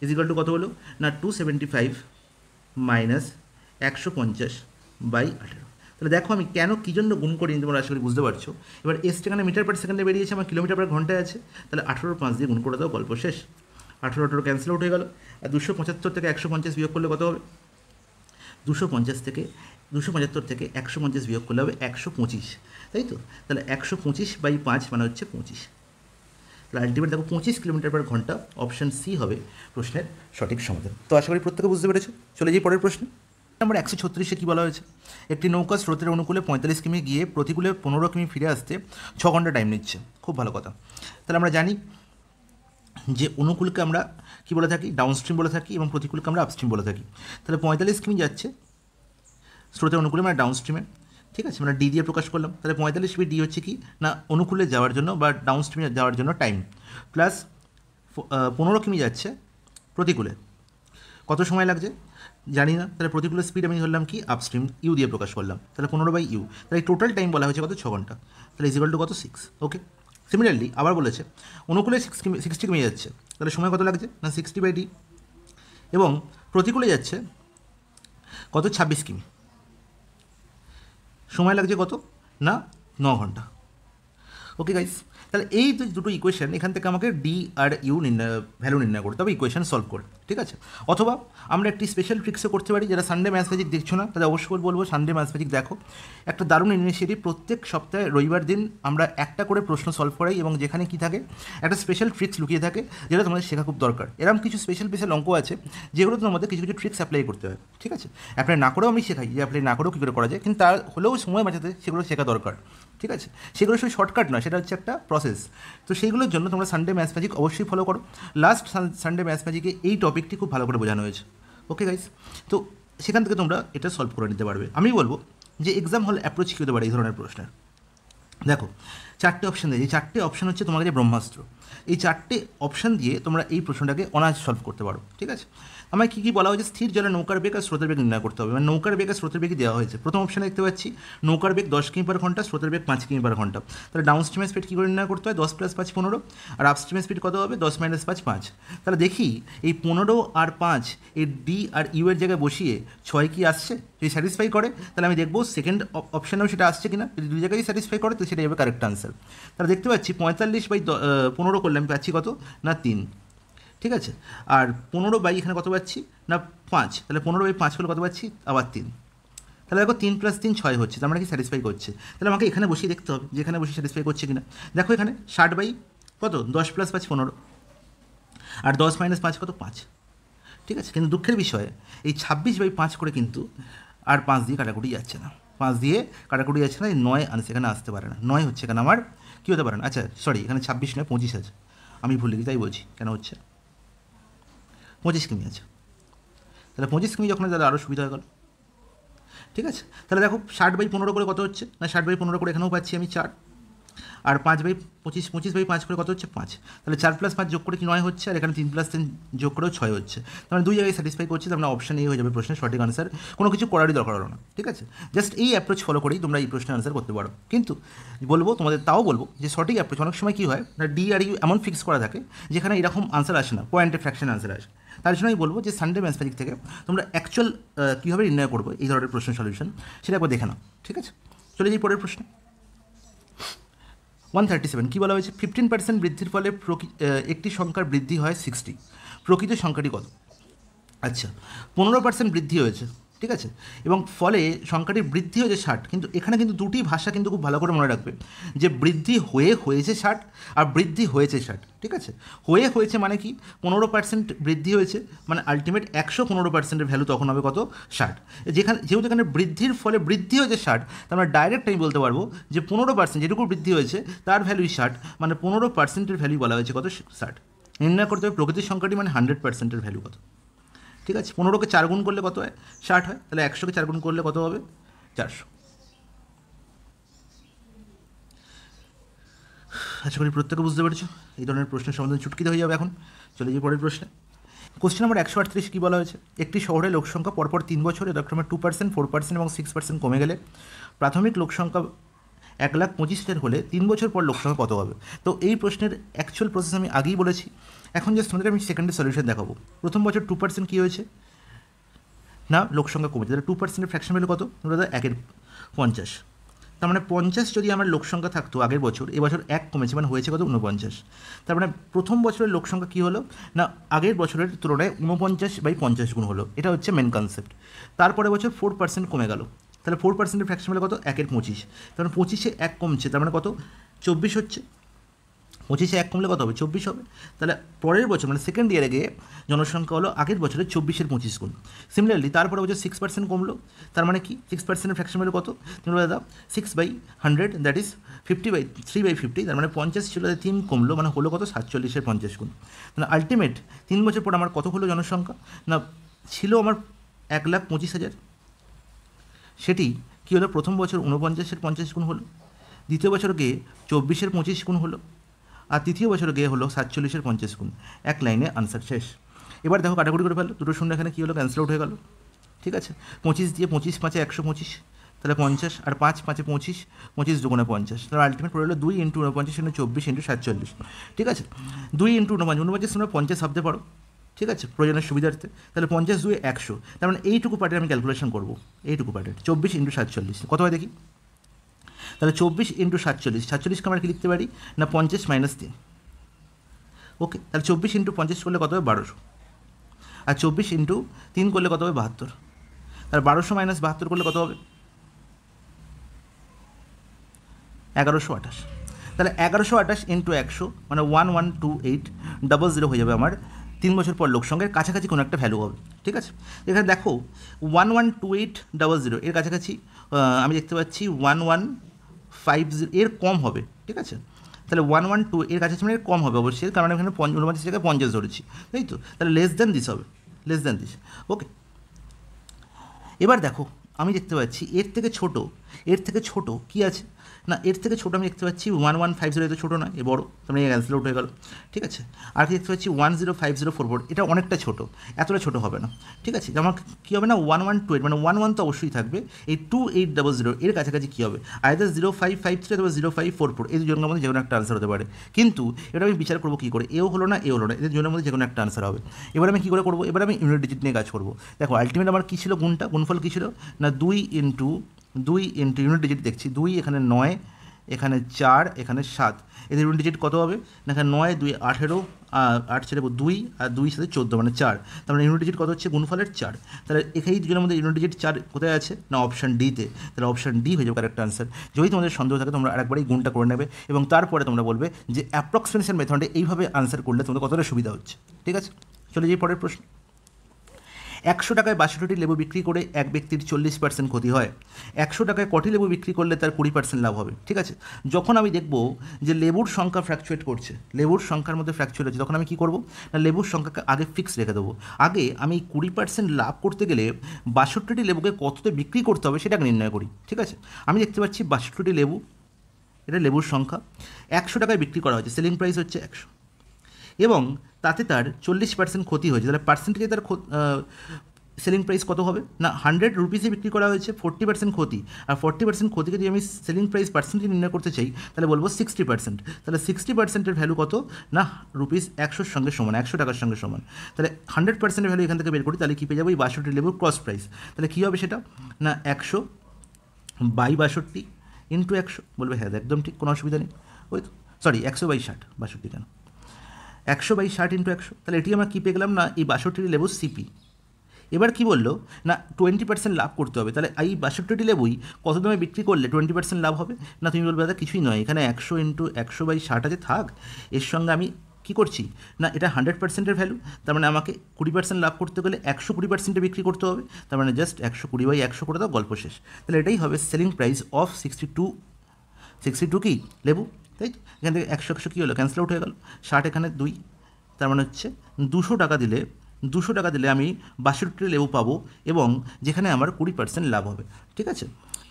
= কত হলো না 275 - 150/18। তাহলে দেখো আমি কেন কী জন্য গুণ করি তোমরা আশা করি বুঝতে পারছো। এবার এসটা এখানে মিটার পার সেকেন্ডে বেরিয়েছে, আমার কিলোমিটার/ঘন্টায় আছে, তাহলে 18/5 দিয়ে গুণ করে দাও, গল্প শেষ। 18 ক্যান্সেল আউট হয়ে গেল। আর 275 থেকে 150 বিয়োগ করলে কত হবে, 275 থেকে 150 বিয়োগ করলে হবে 125, তাই তো। তাহলে 125/5 মানে হচ্ছে 25। তাহলে আলটিমেট দেখো 25 কিলোমিটার/ঘন্টা, অপশান সি হবে প্রশ্নের সঠিক সমাধান। তো আশা করি প্রত্যেকে বুঝতে পেরেছো। চলে যাই পরের প্রশ্নে। নম্বর 136-এ কী বলা হয়েছে, একটি নৌকা স্রোতের অনুকূলে 45 কিমি গিয়ে প্রতিকূলে 15 কিমি ফিরে আসতে 6 ঘন্টা টাইম নিচ্ছে। খুব ভালো কথা। তাহলে আমরা জানি যে অনুকূলকে আমরা কী বলে থাকি, ডাউনস্ট্রিম বলে থাকি, এবং প্রতিকূলকে আমরা আপস্ট্রিম বলে থাকি। তাহলে 45 কিমি যাচ্ছে স্রোতের অনুকূলে মানে ডাউনস্ট্রিমে, ঠিক আছে, মানে ডি দিয়ে প্রকাশ করলাম। তাহলে 45 ডি হচ্ছে কি না অনুকূলে যাওয়ার জন্য বা ডাউনস্ট্রিমে যাওয়ার জন্য টাইম, প্লাস 15 কিমি যাচ্ছে প্রতিকূলে, কত সময় লাগছে জানি না। তাহলে প্রতিকূলের স্পিড আমি ধরলাম কি আপস্ট্রিম, ইউ দিয়ে প্রকাশ করলাম, তাহলে 15/u। তাহলে টোটাল টাইম বলা হয়েছে কত 6 ঘন্টা, তাহলে = কত 6। ওকে, সিমিলারলি আবার বলেছে অনুকূলে 60 কিমি যাচ্ছে, তাহলে সময় কত লাগছে না 60/d, এবং প্রতিকূলে যাচ্ছে কত 26 কিমি, সময় লাগছে কত না 9 ঘন্টা। ওকে গাইস, তাহলে এই দুটো ইকুয়েশন এখান থেকে আমাকে ডি আর ইউ ভ্যালু নির্ণয় করতে হবে ইকুয়েশন সলভ করে, ঠিক আছে। অথবা আমরা একটি স্পেশাল ট্রিক্সও করতে পারি, যারা সানডে ম্যাথস ম্যাজিক দেখছো না তাদের অবশ্যই বলবো সানডে ম্যাথস ম্যাজিক দেখো। একটা দারুণ ইনিশিয়েটিভ, প্রত্যেক সপ্তাহে রবিবার দিন আমরা একটা করে প্রশ্ন সলভ করাই, এবং যেখানে কি থাকে একটা স্পেশাল ট্রিক্স লুকিয়ে থাকে যেটা তোমাদের শেখা খুব দরকার। এরকম কিছু স্পেশাল অঙ্ক আছে যেগুলো তোমাদের কিছু ট্রিক্স অ্যাপ্লাই করতে হয়, ঠিক আছে। অ্যাপ্লাই না করেও আমি শেখাই যে অ্যাপ্লাই না করেও কী করে করা যায়, কিন্তু তার হলেও সময় বাঁচাতে সেগুলো শেখা দরকার, ঠিক আছে। সেগুলো শুধু শর্টকাট নয়, সেটা হচ্ছে একটা প্রসেস। তো সেইগুলোর জন্য তোমরা সানডে ম্যাথস ম্যাজিক অবশ্যই ফলো করো। লাস্ট সানডে ম্যাথস ম্যাজিকে এই টপিকটি খুব ভালো করে বোঝানো হয়েছে। ওকে গাইস, তো সেখান থেকে তোমরা এটা সলভ করে নিতে পারবে। আমি বলবো যে এক্সাম হল অ্যাপ্রোচ কী হতে পারে এই ধরনের প্রশ্নের। দেখো 4টে অপশান দিয়ে, এই 4টে অপশান হচ্ছে তোমার কাছে ব্রহ্মাস্ত্র। এই 4টে অপশান দিয়ে তোমরা এই প্রশ্নটাকে অনায়াসে সলভ করতে পারো, ঠিক আছে। আমায় কী বলা হয়েছে, স্থির জলে নৌকার বেগ আর স্রোতের বেগ নির্ণয় করতে হবে। মানে নৌকার বেগ আর স্রোতের বেগই দেওয়া হয়েছে। প্রথম অপশানে দেখতে পাচ্ছি নৌকার বেগ 10 কিমি/ঘন্টা, স্রোতের বেগ 5 কিমি/ঘন্টা। তাহলে ডাউন স্ট্রিমের স্পিড কী করে নির্ণয় করতে হয়, 10 + 5 15, আর আপ স্ট্রিমের স্পিড কত হবে 10 - 5 5। তাহলে দেখি এই 15 আর 5 এই ডি আর ইউ এর জায়গায় বসিয়ে 6 কি আসছে, যদি স্যাটিসফাই করে তাহলে আমি দেখবো সেকেন্ড অপশানেও সেটা আসছে কিনা। যদি দুই জায়গায় স্যাটিসফাই করে তো সেটা হবে কারেক্ট আনসার। তাহলে দেখতে পাচ্ছি 45/15 করলে আমি পাচ্ছি কত না 3, ঠিক আছে। আর 15 এখানে কত পাচ্ছি না 5, তাহলে 15/5 করলে কত পাচ্ছি আবার 3। তাহলে দেখো 3 + 3 6 হচ্ছে, তার মানে কি স্যাটিসফাই করছে। তাহলে আমাকে এখানে বসিয়ে দেখতে হবে যে এখানে বসে স্যাটিসফাই করছে কিনা। দেখো এখানে 60 কত 10 + 5 15, আর 10 - 5 কত 5, ঠিক আছে। কিন্তু দুঃখের বিষয় এই 26/5 করে কিন্তু আর 5 দিয়ে কাটাকুটি যাচ্ছে না, 5 দিয়ে কাটাকুটি যাচ্ছে না, এই 9 সেখানে আসতে পারে না। 9 হচ্ছে কেন আমার কী হতে পারে না, আচ্ছা সরি এখানে 26 নয় 25 আছে, আমি ভুলে গেছি তাই বলছি কেন হচ্ছে 25 কিমি আছে। তাহলে 25 কিমি যখন তাহলে আরও সুবিধা হয়ে গেল, ঠিক আছে। তাহলে দেখো 60/15 করে কত হচ্ছে না 60/15 করে এখানেও পাচ্ছি আমি 4, আর 5/25, 25/5 করে কত হচ্ছে 5, তাহলে 4+5 যোগ করে কি 9 হচ্ছে, আর এখানে 3+3 যোগ করেও 6 হচ্ছে, তার মানে দুই জায়গায় স্যাটিসফাই করছে, তার মানে অপশন এই হয়ে যাবে প্রশ্নের সঠিক আনসার। কোনো কিছু করারই দরকার হলো না, ঠিক আছে, জাস্ট এই অ্যাপ্রোচ ফলো করেই তোমরা এই প্রশ্নের আনসার করতে পারো। কিন্তু বলবো তোমাদের, তাও বলবো যে সঠিক অ্যাপ্রোচ অনেক সময় কী হয় না, ডি আর ইউ এমন ফিক্স করা থাকে যেখানে এরকম আনসার আসে না, পয়েন্টে ফ্র্যাকশন আনসার আসে। তার জন্যই বলবো যে সানডে ম্যাথমেটিক্স থেকে তোমরা অ্যাকচুয়াল কীভাবে নির্ণয় করবো এই ধরনের প্রশ্ন সলিউশন সেটা একবার দেখে নাও, ঠিক আছে। চলে যাই পরের প্রশ্ন। 137 কী বলা হয়েছে, 15% বৃদ্ধির ফলে একটি সংখ্যার বৃদ্ধি হয় 60, প্রকৃত সংখ্যাটি কত? আচ্ছা, 15% বৃদ্ধি হয়েছে, ঠিক আছে, এবং ফলে সংখ্যাটির বৃদ্ধি হয়েছে 60, কিন্তু এখানে কিন্তু দুটি ভাষা কিন্তু খুব ভালো করে মনে রাখবে, যে বৃদ্ধি হয়েছে 60 আর বৃদ্ধি হয়েছে 60, ঠিক আছে। হয়েছে মানে কি, 15% বৃদ্ধি হয়েছে মানে আলটিমেট 115%-এর ভ্যালু তখন হবে কত, 60। যেহেতু এখানে বৃদ্ধির ফলে বৃদ্ধি হয়েছে 60, তার মানে ডাইরেক্ট আমি বলতে পারবো যে 15% যেটুকু বৃদ্ধি হয়েছে তার ভ্যালুই 60, মানে 15%-এর ভ্যালু বলা হয়েছে কত, 60। নির্ণয় করতে হবে প্রকৃতির সংখ্যাটি মানে 100%-এর ভ্যালু কত, ঠিক আছে। 15কে 4 গুণ করলে কত হয়, 60 হয়, তাহলে 100কে 4 গুণ করলে কত হবে, 400। আশা করি প্রত্যেকে বুঝতে পেরেছো, এই ধরনের প্রশ্নের সমাধান চুটকিতে হয়ে যাবে। এখন চলে যাই পরের প্রশ্নে। কোশ্চেন নম্বর 138 কী বলা হয়েছে, একটি শহরে লোকসংখ্যা পরপর 3 বছর যথাক্রমে 2%, 4% এবং 6% কমে গেলে প্রাথমিক লোকসংখ্যা 1,25,000 হলে 3 বছর পর লোকসংখ্যা কত হবে? তো এই প্রশ্নের অ্যাকচুয়াল প্রসেস আমি আগেই বলেছি, এখন জাস্ট তোমাদের আমি সেকেন্ডের সলিউশন দেখাবো। প্রথম বছর 2% কী হয়েছে না, লোকসংখ্যা কমেছে, তাহলে 2%-এর ফ্র্যাকশন ভ্যালু কত, ধরো 1/50, তার মানে 50 যদি আমার লোকসংখ্যা থাকতো আগের বছর, এবছর 1 কমেছে, মানে হয়েছে কত, 49। তার মানে প্রথম বছরের লোকসংখ্যা কী হলো না, আগের বছরের তুলনায় 49/50 গুণ হলো, এটা হচ্ছে মেন কনসেপ্ট। তারপরে বছর 4% কমে গেল, তাহলে 4%-এর ফ্র্যাকশন ভ্যালু কত, 1/25, তার মানে 25-এ 1 কমছে, তার মানে কত, 24 হচ্ছে। 25-এ 1 কমলে কত হবে, 24 হবে। তাহলে পরের বছর মানে সেকেন্ড ইয়ারে গিয়ে জনসংখ্যা হলো আগের বছরের 24-এর 25 গুণ। সিমিলারলি তারপরে বছর 6% কমলো, তার মানে কি 6%-এর ফ্র্যাকশন ভ্যালু কত, তুমি বলে দাও 6/100, দ্যাট ইজ 3/50, তার মানে 50 ছিল 3 কমলো, মানে হলো কত, 47-এর 50 গুণ। মানে আলটিমেট 3 বছর পর আমার কত হলো জনসংখ্যা না, ছিল আমার 1,25,000, সেটি কী হলো, প্রথম বছর 49-এর 50 গুণ হলো, দ্বিতীয় বছর গিয়ে 24-এর 25 গুণ হলো, আর তৃতীয় বছর গিয়ে হলো 47-এর 50 গুণ। এক লাইনে আনসার শেষ। এবার দেখো কাটাকুটি করে ফেলো, দুটো শূন্য এখানে কী হলো, ক্যান্সেল আউট হয়ে গেল, ঠিক আছে। 25 দিয়ে 25 5-এ 125, তাহলে 50, আর 5 5-এ 25, 25 দুগুণে 50, তাহলে আলটিমেট পড়ে হলো 2 × 49 24 × 47, ঠিক আছে। 2 × 49 তোমরা 50 ভাবতে পারো, ঠিক আছে, প্রয়োজনের সুবিধার্থে, তাহলে 50 2 100, তার মানে এইটুকু পার্টের আমি ক্যালকুলেশন করবো, এইটুকু পার্টের 24 × 47 কত হয় দেখি, তাহলে 24 × 47, 47কে আমরা কি লিখতে পারি না 50 - 3, ওকে, তাহলে 24 × 50 করলে কত হবে 1200, আর 24 × 3 করলে কত হবে 72, তাহলে 1200 - 72 করলে কত হবে 1128, তাহলে 1128 × 100 মানে 112800 হয়ে যাবে আমার 3 বছর পর লোকসংখ্যার কাছাকাছি কোনো একটা ভ্যালু হবে, ঠিক আছে। এখানে দেখো 112800 এর কাছাকাছি আমি দেখতে পাচ্ছি 1150 এর কম হবে, ঠিক আছে। তাহলে 112 এর কাছাকাছি মানে কম হবে অবশ্যই, কারণ এখানে 49 জায়গায় 50 ধরেছি, তাই তো, তাহলে লেস দ্যান দিস হবে, লেস দ্যান দিস, ওকে। এবার দেখো আমি দেখতে পাচ্ছি এর থেকে ছোট কী আছে না, এর থেকে ছোটো আমি দেখতে পাচ্ছি 1150, এত ছোটো নয়, এ বড়ো, তার মানে ক্যান্সেল আউট হয়ে গেল, ঠিক আছে। আর কি দেখতে পাচ্ছি 105044, এটা অনেকটা ছোটো, এতটা ছোটো হবে না, ঠিক আছে। যেমন কী হবে না 1128, মানে 11 তো অবশ্যই থাকবে, এই 2800 এর কাছাকাছি কী হবে, আইদার 0553 অথবা 0544, এই দুজনের মধ্যে যে কোনো একটা আনসার হতে পারে। কিন্তু এটা আমি বিচার করবো কী করে, এও হলো না এদের জনের মধ্যে যে কোনো একটা আনসার হবে। এবার আমি কী করে করবো, এবার আমি ইউনিট ডিজিট নিয়ে কাজ করবো। দেখো আলটিমেট আমার কী ছিল, গুণফল কী ছিল না 2 × ইউনিট ডিজিট দেখছি, 2 এখানে 9, এখানে 4, এখানে 7, এদের ইউনিট ডিজিট কত হবে না, এখানে 9 2 18, 8 ছেড়ে 2, আর 2 সাথে 14 মানে 4, তার মানে ইউনিট ডিজিট কত হচ্ছে গুণফলের 4, তাহলে এই দুজনের মধ্যে ইউনিট ডিজিট 4 কোথায় আছে না অপশান ডিতে, তাহলে অপশান ডি হয়ে যাবে কারেক্ট আনসার। যদি তোমাদের সন্দেহ থাকে তোমরা আরেকবার এই গুণটা করে নেবে এবং তারপরে তোমরা বলবে যে অ্যাপ্রক্সিমেশন মেথডে এইভাবে আনসার করলে তোমাদের কতটা সুবিধা হচ্ছে, ঠিক আছে। চলে যাই পরের প্রশ্ন। 100 টাকায় 62টি লেবু বিক্রি করে এক ব্যক্তির 40% ক্ষতি হয়, 100 টাকায় কটি লেবু বিক্রি করলে তার 20% লাভ হবে, ঠিক আছে। যখন আমি দেখব যে লেবুর সংখ্যা ফ্ল্যাকচুয়েট করছে, লেবুর সংখ্যার মধ্যে ফ্ল্যাকচুয়েট হচ্ছে, তখন আমি কী করবো না লেবুর সংখ্যাকে আগে ফিক্স রেখে দেবো। আগে আমি 20% লাভ করতে গেলে 62টি লেবুকে কততে বিক্রি করতে হবে সেটাকে নির্ণয় করি, ঠিক আছে। আমি দেখতে পাচ্ছি 62টি লেবু, এটা লেবুর সংখ্যা, 100 টাকায় বিক্রি করা হয়েছে, সেলিং প্রাইস হচ্ছে 100, এবং তাতে তার 40% ক্ষতি হয়েছে, তাহলে পার্সেন্টেজে তার সেলিং প্রাইস কত হবে না 100 রুপিসে বিক্রি করা হয়েছে, 40% ক্ষতি, আর 40% ক্ষতিকে যদি আমি সেলিং প্রাইস পার্সেন্টেজ নির্ণয় করতে চাই তাহলে বলবো 60%, তাহলে 60%-এর ভ্যালু কত না রুপিস 100-র সঙ্গে সমান, 100 টাকার সঙ্গে সমান, তাহলে 100%-এর ভ্যালু এখান থেকে বের করি, তাহলে কী পেয়ে যাবো এই 62 লেবুর ক্রস প্রাইস, তাহলে কী হবে সেটা না 100/62 ইন্টু 100, বলবে হ্যাঁ একদম ঠিক, কোনো অসুবিধা নেই, ওই তো সরি 100/60, 62 কেন 100/60 ইন্টু 100, তাহলে এটি আমরা কী পেয়ে গেলাম না এই 62টি লেবুর সিপি। এবার কি বললো না 20% লাভ করতে হবে, তাহলে এই 62টি লেবুই কত দামে বিক্রি করলে 20% লাভ হবে না, তুমি বলবে দাদা কিছুই নয়, এখানে 100 ইন্টু 100/60 আছে থাক, এর সঙ্গে আমি কী করছি না এটা 100%-এর ভ্যালু, তার মানে আমাকে 20% লাভ করতে গেলে 120%-এ বিক্রি করতে হবে, তার মানে জাস্ট 120/100 করে দাও, গল্প শেষ। তাহলে এটাই হবে সেলিং প্রাইস অফ 62 কি লেবু, তাই এখান থেকে 100 কী হলো ক্যান্সেল আউট হয়ে গেল, 60 এখানে 2, তার মানে হচ্ছে 200 টাকা দিলে আমি 62টি লেবু পাবো, এবং যেখানে আমার 20% লাভ হবে। ঠিক আছে,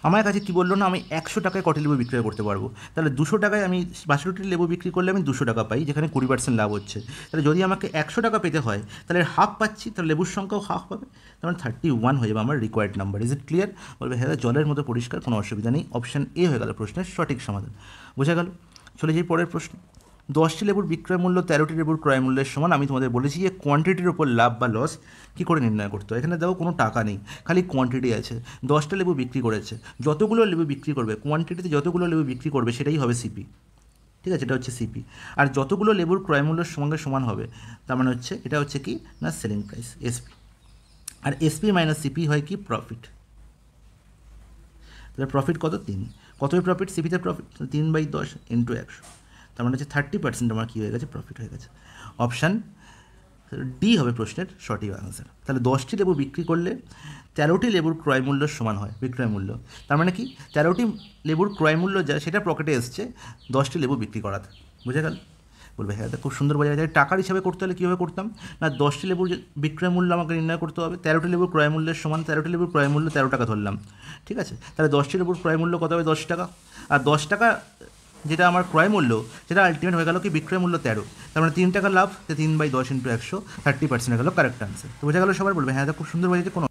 আমার কাছে কী বললো না আমি 100 টাকায় কটি লেবু বিক্রয় করতে পারবো, তাহলে 200 টাকায় আমি 62টি লেবু বিক্রি করলে আমি 200 টাকা পাই, যেখানে 20% লাভ হচ্ছে, তাহলে যদি আমাকে 100 টাকা পেতে হয় তাহলে হাফ পাচ্ছি, তাহলে লেবুর সংখ্যাও হাফ পাবে, তাহলে 31 হয়ে যাবে আমার required number. Is it clear? বলবে হ্যাঁ জলের মতো পরিষ্কার, কোনো অসুবিধা নেই, অপশান এ হয়ে গেল প্রশ্নের সঠিক সমাধান। বোঝা গেল? চলে যাই পরের প্রশ্ন। 10টি লেবুর বিক্রয় মূল্য 13টি লেবুর ক্রয় মূল্যের সমান, আমি তোমাদের বলেছি যে কোয়ান্টিটির ওপর লাভ বা লস কী করে নির্ণয় করতে হয়, এখানে দেখো কোনো টাকা নেই, খালি কোয়ান্টিটি আছে, 10টা লেবু বিক্রি করেছে, যতগুলো লেবু বিক্রি করবে কোয়ান্টিটিতে যতগুলো লেবু বিক্রি করবে সেটাই হবে সিপি। ঠিক আছে, এটা হচ্ছে সিপি, আর যতগুলো লেবুর ক্রয় মূল্যের সঙ্গে সমান হবে, তার মানে হচ্ছে এটা হচ্ছে কি না সেলিং প্রাইস এসপি, আর এসপি মাইনাস সিপি হয় কি প্রফিট, তাহলে প্রফিট কত 3, কতই প্রফিট সিপিতে প্রফিট 3/10 ইন্টু 100, তার মানে হচ্ছে 30% আমার কী হয়ে গেছে প্রফিট হয়ে গেছে। অপশান ডি হবে প্রশ্নের সঠিক আনসার। তাহলে 10টি লেবু বিক্রি করলে 13টি লেবুর ক্রয় মূল্য সমান হয় বিক্রয় মূল্য, তার মানে কি 13টি লেবুর ক্রয় মূল্য যা সেটা পকেটে এসছে 10টি লেবু বিক্রি করাতে। বুঝে গেল? বলবে হ্যাঁ খুব সুন্দর বোঝা যায়, টাকার হিসাবে করতে হলে কীভাবে করতাম না 10টি লেবুর বিক্রয় মূল্য আমাকে নির্ণয় করতে হবে, 13টি লেবুর ক্রয় মূল্যের সমান, 13টি লেবুর ক্রয় মূল্য 13 টাকা ধরলাম, ঠিক আছে, তাহলে 10টি লেবুর ক্রয় মূল্য কত হবে 10 টাকা, আর 10 টাকা যেটা আমার ক্রয় মূল্য সেটা আলটিমেট হয়ে গেল কি বিক্রয় মূল্য 13, তার মানে 3 টাকা লাভ, 3/10 ইন্টু 100, 30% হয়ে গেল কারেক্ট আনসার। তো বোঝা গেল সবার? বলবে হ্যাঁ খুব সুন্দর বোঝা যায় কোনো।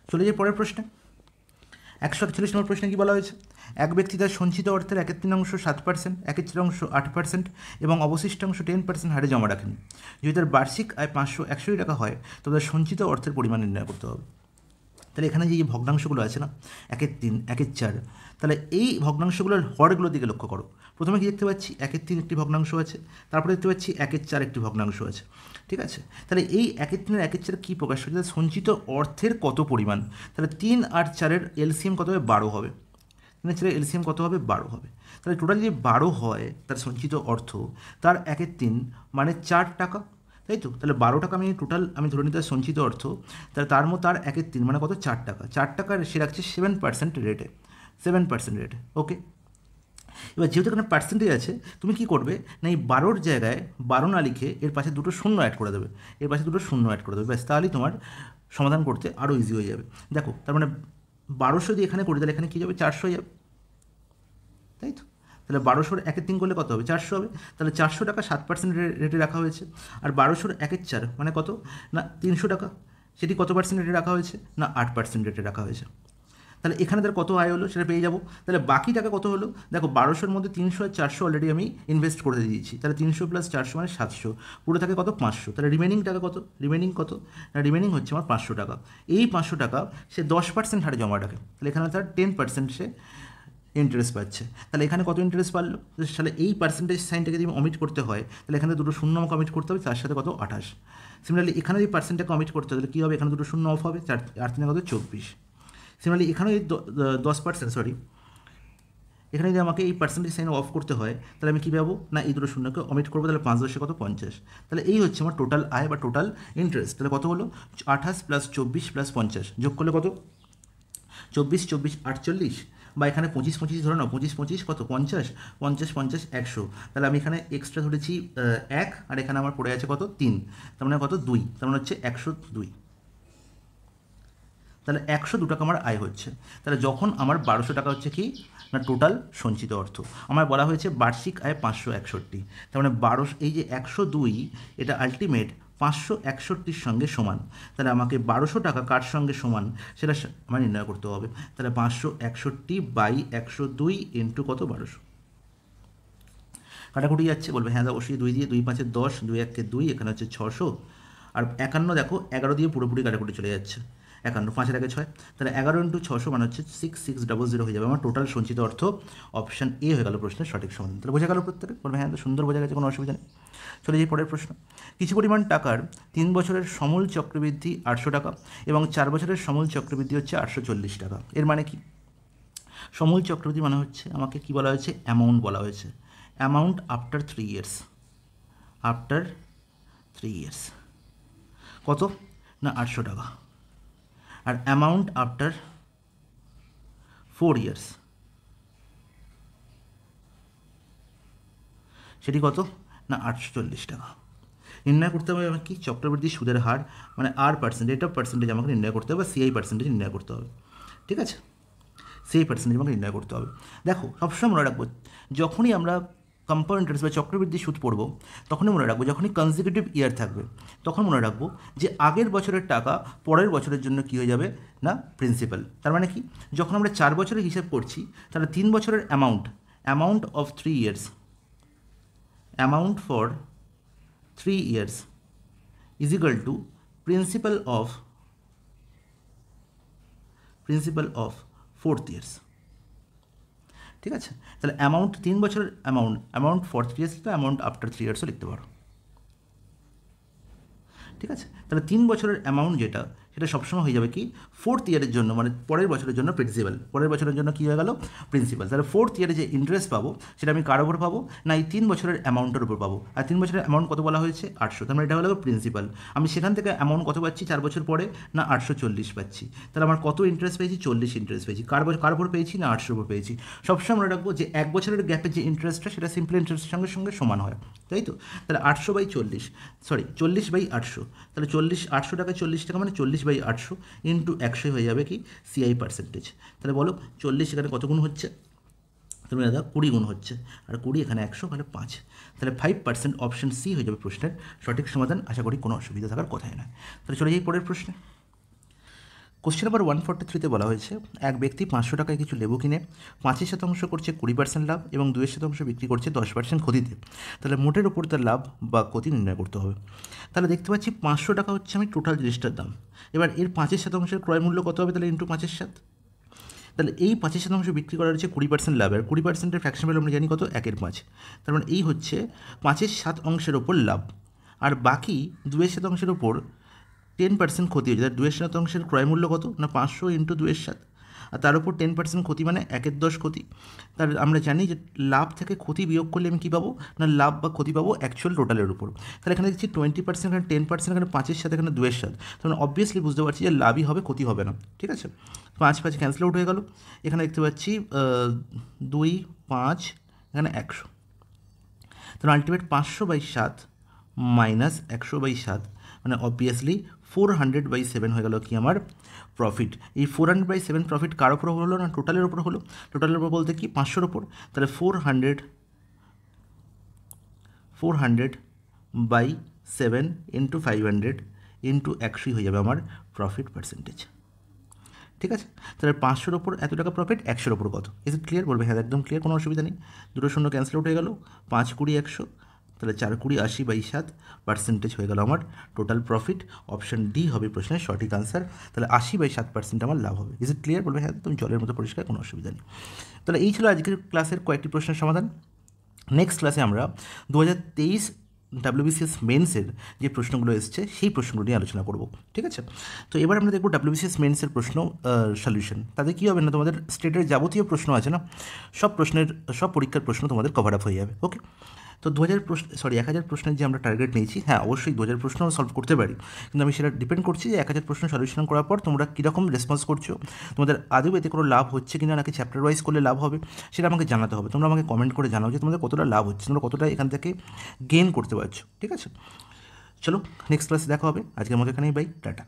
চলে যাই পরের প্রশ্নে। 141 নম্বর প্রশ্নে কী বলা হয়েছে, এক ব্যক্তি তার সঞ্চিত অর্থের 1/3 7%, 1/4 8% এবং অবশিষ্টাংশ 10% হারে জমা রাখেন। যদি তার বার্ষিক আয় 561 টাকা হয় তবে তার সঞ্চিত অর্থের পরিমাণ নির্ণয় করতে হবে। তাহলে এখানে যে ভগ্নাংশগুলো আছে না 1/3 1/4, তাহলে এই ভগ্নাংশগুলোর হরগুলোর দিকে লক্ষ্য করো। প্রথমে কি দেখতে পাচ্ছি 1/3 একটি ভগ্নাংশ আছে, তারপরে দেখতে পাচ্ছি 1/4 একটি ভগ্নাংশ আছে, ঠিক আছে। তাহলে এই 1/3 1/4 কী প্রকাশ হচ্ছে সঞ্চিত অর্থের কত পরিমাণ, তাহলে 3 আর 4-এর এলসিএম কত হবে 12 হবে, 3 আর 4-এর এলসিএম কত হবে 12 হবে, তাহলে টোটাল যদি 12 হয় তার সঞ্চিত অর্থ, তার 1/3 মানে 4 টাকা, তাই তো, তাহলে 12 টাকা আমি টোটাল আমি ধরে নিতে সঞ্চিত অর্থ, তাহলে তার মধ্যে তার 1/3 মানে কত 4 টাকা, 4 টাকার সে রাখছে 7% রেটে, 7% রেটে, ওকে। এবার যেহেতু এখানে পার্সেন্টেজ আছে তুমি কি করবে না এই 12-র জায়গায় 12 না লিখে এর পাশে দুটো শূন্য অ্যাড করে দেবে, এর পাশে দুটো শূন্য অ্যাড করে দেবে, ব্যাস তাহলেই তোমার সমাধান করতে আরও ইজি হয়ে যাবে। দেখো তার মানে 1200 যদি এখানে করি তাহলে এখানে কী যাবে 400 হয়ে যাবে, তাই তো, তাহলে 1200-র 1/3 করলে কত হবে 400 হবে, তাহলে 400 টাকা 7% রেটে রাখা হয়েছে, আর 1200-র 1/4 মানে কত না 300 টাকা, সেটি কত পার্সেন্ট রেটে রাখা হয়েছে না 8% রেটে রাখা হয়েছে। তাহলে এখানে তার কত আয় হলো সেটা পেয়ে যাবো। তাহলে বাকি টাকা কত হলো, দেখো 1200-র মধ্যে 300 আর 400 অলরেডি আমি ইনভেস্ট করে দিয়েছি, তাহলে 300 + 400 মানে 700, পুরো থাকে কত 500, তাহলে রিমেনিং টাকা কত, রিমেনিং কত না রিমেনিং হচ্ছে আমার 500 টাকা। এই 500 টাকা সে 10% হারে জমা রাখে, তাহলে এখানে তার 10% সে ইন্টারেস্ট পাচ্ছে, তাহলে এখানে কত ইন্টারেস্ট পারলো, তাহলে এই পার্সেন্টেজ সাইনটাকে যদি অমিট করতে হয় তাহলে এখানে দুটো শূন্য আমাকে অমিট করতে হবে, তার সাথে কত 28। সিমিলারলি এখানে যদি পার্সেন্টটাকে অমিট করতে হয় তাহলে কী হবে, এখানে দুটো শূন্য অফ হবে, 4 কত 24। সিমিলারলি এখানে যদি 10% সরি এখানে যদি আমাকে এই পার্সেন্টেজ সাইন অফ করতে হয় তাহলে আমি কী পাবো না এই দুটো শূন্যকে অমিট করবো, তাহলে 5 10 কত 50, তাহলে এই হচ্ছে আমার টোটাল আয় বা টোটাল ইন্টারেস্ট। তাহলে কত হলো 28 + 24 + 50 যোগ করলে কত 24 24 48, বা এখানে 25 25 ধরে নাও 25 25 কত 50 50 50 100, তাহলে আমি এখানে এক্সট্রা ধরেছি 1 আর এখানে আমার পড়ে আছে কত 3, তার মানে কত 2, তার মানে হচ্ছে 102। তাহলে 102 টাকা আমার আয় হচ্ছে। তাহলে যখন আমার 1200 টাকা হচ্ছে কি না টোটাল সঞ্চিত অর্থ। আমার বলা হয়েছে বার্ষিক আয় 561, তার মানে 12, এই যে 102 এটা আলটিমেট 561 সঙ্গে সমান। তাহলে আমাকে 1200 টাকা কার সঙ্গে সমান সেটা আমার নির্ণয় করতে হবে। তাহলে 561/102 ইন্টু কত 1200, কাটাকুটি যাচ্ছে, বলবে হ্যাঁ অবশ্যই 2 দিয়ে 2 5 10, 2 1 2, এখানে হচ্ছে 600, আর 51 দেখো 11 দিয়ে পুরোপুরি কাটাকুটি চলে যাচ্ছে, 51 5 এর আগে 6, তাহলে 11 ইন্টু 600 মানে হচ্ছে 6600 হয়ে যাবে আমার টোটাল সঞ্চিত অর্থ। অপশান এ হয়ে গেল প্রশ্নের সঠিক সমাধান। তাহলে বোঝা গেল প্রত্যেকে, বলবে হ্যাঁ সুন্দর বোঝা গেছে, কোনো অসুবিধা নেই। চলে যাই পরের প্রশ্ন। কিছু পরিমাণ টাকার 3 বছরের সমূল চক্রবৃদ্ধি 800 টাকা এবং 4 বছরের সমূল চক্রবৃদ্ধি হচ্ছে 840 টাকা। এর মানে কি? সমূল চক্রবৃদ্ধি মানে হচ্ছে আমাকে কি বলা হয়েছে, অ্যামাউন্ট বলা হয়েছে, amount after 3 years, after 3 years কত না 800 টাকা, আর অ্যামাউন্ট আফটার 4 ইয়ার্স সেটি কত না 840 টাকা। নির্ণয় করতে হবে আমাকে কি চক্রবৃদ্ধি সুদের হার মানে আর পার্সেন্ট, রেট অফ পার্সেন্টেজ আমাকে নির্ণয় করতে হবে, সিআই পার্সেন্টেজ নির্ণয় করতে হবে। ঠিক আছে, সেই পার্সেন্টেজ আমাকে নির্ণয় করতে হবে। দেখো সবসময় মনে রাখবো যখনই আমরা কম্পাউন্ড ইন্টারেস্ট বা চক্রবৃদ্ধি সুদ পড়বো তখনই মনে রাখবো, যখনই কনজিকিউটিভ ইয়ার থাকবে তখন মনে রাখবো যে আগের বছরের টাকা পরের বছরের জন্য কী হয়ে যাবে না প্রিন্সিপাল। তার মানে কি, যখন আমরা 4 বছরের হিসাব করছি তাহলে 3 বছরের amount of 3 years, amount for 3 years is equal to principal of 4th years. ঠিক আছে, তাহলে অ্যামাউন্ট 3 বছরের amount for 3 years, amount after 3 ইয়ার্সও লিখতে পারো। ঠিক আছে, তাহলে 3 বছরের অ্যামাউন্ট যেটা সেটা সবসময় হয়ে যাবে কি 4th ইয়ারের জন্য, মানে পরের বছরের জন্য প্রিন্সিপাল, পরের বছরের জন্য কী হয়ে গেল প্রিন্সিপাল। তাহলে 4th ইয়ারে যে ইন্টারেস্ট পাবো সেটা আমি কার ওপর পাবো না এই 3 বছরের অ্যামাউন্টের উপর পাবো, আর 3 বছরের অ্যামাউন্ট কত বলা হয়েছে 800, তার মানে এটা হলো প্রিন্সিপাল। আমি সেখান থেকে অ্যামাউন্ট কত পাচ্ছি 4 বছর পরে না 840 পাচ্ছি। তাহলে আমার কত ইন্টারেস্ট পেয়েছি 40 ইন্টারেস্ট পেয়েছি, কার উপর পেয়েছি না 800 উপর পেয়েছি। সবসময় মনে রাখবো যে 1 বছরের গ্যাপের যে ইন্টারেস্টটা সেটা সিম্পল ইন্টারেস্টের সঙ্গে সঙ্গে সমান হয়, তাই তো। তাহলে 40/800, তাহলে 800 টাকায় 40 টাকা মানে 40/800 ইন্টু 100 হয়ে যাবে কি সিআই পার্সেন্টেজ। তাহলে বলো 40 এখানে কত গুণ হচ্ছে, তুমি দাদা 20 গুণ হচ্ছে, আর 20 এখানে 100 মানে 5, তাহলে 5%। অপশন সি হয়ে যাবে প্রশ্নের সঠিক সমাধান। আশা করি কোনো অসুবিধা থাকার কথাই নয়। তাহলে চলে যাই পরের প্রশ্নে। কোশ্চেন নাম্বার 143-তে বলা হয়েছে এক ব্যক্তি 500 টাকায় কিছু লেবু কিনে 5% করছে 20% লাভ এবং 2% বিক্রি করছে 10% ক্ষতিতে। তাহলে মোটের ওপর তার লাভ বা ক্ষতি নির্ণয় করতে হবে। তাহলে দেখতে পাচ্ছি 500 টাকা হচ্ছে আমি টোটাল জিনিসটার দাম, এবার এর 5% ক্রয় মূল্য কত হবে, তাহলে ইন্টু 5/7। তাহলে এই 5% বিক্রি করার হচ্ছে 20% লাভ, আর 20%-এর ফ্র্যাকশন ভ্যালু আমরা জানি কত 1/5, তার মানে এই হচ্ছে 5/7 ওপর লাভ, আর বাকি 2% ওপর 10% ক্ষতি হয়েছে। তার 2% ক্রয় মূল্য কত না 500 ইন্টু 2/7, আর তার উপর 10% ক্ষতি মানে 1/10 ক্ষতি। তার আমরা জানি যে লাভ থেকে ক্ষতি বিয়োগ করলে আমি কী পাবো না লাভ বা ক্ষতি পাবো অ্যাকচুয়াল টোটালের উপর। তাহলে এখানে দেখছি 20%, এখানে 10%, এখানে 5/7, এখানে 2/7, তাহলে অবভিয়াসলি বুঝতে পারছি যে লাভই হবে, ক্ষতি হবে না। ঠিক আছে, 5 ক্যান্সেল আউট হয়ে গেল। এখানে দেখতে পাচ্ছি 2 5 এখানে 100, তাহলে আলটিমেট 500/7 মাইনাস 100/7 মানে অবভিয়াসলি 400/7 হয়ে গেল কি আমার প্রফিট। এই 400/7 প্রফিট কার ওপর হলো না টোটালের ওপর হলো, টোটালের ওপর বলতে কি 500-র ওপর, তাহলে 400/7 ইন্টু 500 ইন্টু 100 হয়ে যাবে আমার প্রফিট পার্সেন্টেজ। ঠিক আছে, তাহলে 500-র ওপর এত টাকা প্রফিট, 100-র ওপর কত, ইজ ইট ক্লিয়ার, বলবে হ্যাঁ একদম ক্লিয়ার, কোনো অসুবিধা নেই। 2 শূন্য ক্যান্সেল আউট হয়ে গেল, 5 20 100, তাহলে 4 20 80/7% হয়ে গেল আমার টোটাল প্রফিট। অপশন ডি হবে প্রশ্নের সঠিক আনসার। তাহলে 80/7% আমার লাভ হবে, ইজ ইট ক্লিয়ার, বলবে হ্যাঁ তুমি জলের মতো পরিষ্কার, কোনো অসুবিধা নেই। তাহলে এই ছিল আজকের ক্লাসের কয়েকটি প্রশ্নের সমাধান। নেক্সট ক্লাসে আমরা 2023 WBCS মেন্সের যে প্রশ্নগুলো এসছে সেই প্রশ্নগুলো নিয়ে আলোচনা করব। ঠিক আছে, তো এবার আমরা দেখব WBCS মেন্সের প্রশ্ন সলিউশন। তাতে কী হবে না তোমাদের স্টেটের যাবতীয় প্রশ্ন আছে না, সব পরীক্ষার প্রশ্ন তোমাদের কভার আপ হয়ে যাবে। ওকে, তো 1000 প্রশ্নের যে আমরা টার্গেট নিয়েছি, হ্যাঁ অবশ্যই 2000 প্রশ্ন সলভ করতে পারি, কিন্তু আমি সেটা ডিপেন্ড করছি যে 1000 প্রশ্ন সলিউশন করার পর তোমরা কীরকম রেসপন্স করছো, তোমাদের আদৌ এতে কোনো লাভ হচ্ছে কিনা নাকি চ্যাপ্টার ওয়াইজ করলে লাভ হবে সেটা আমাকে জানাতে হবে। তোমরা আমাকে কমেন্ট করে জানাও যে তোমাদের কতটা লাভ হচ্ছে, তোমরা কতটা এখান থেকে গেইন করতে পারছো। ঠিক আছে, চলো নেক্সট ক্লাসে দেখা হবে, আজকের মতো এখানেই বাই, টাটা।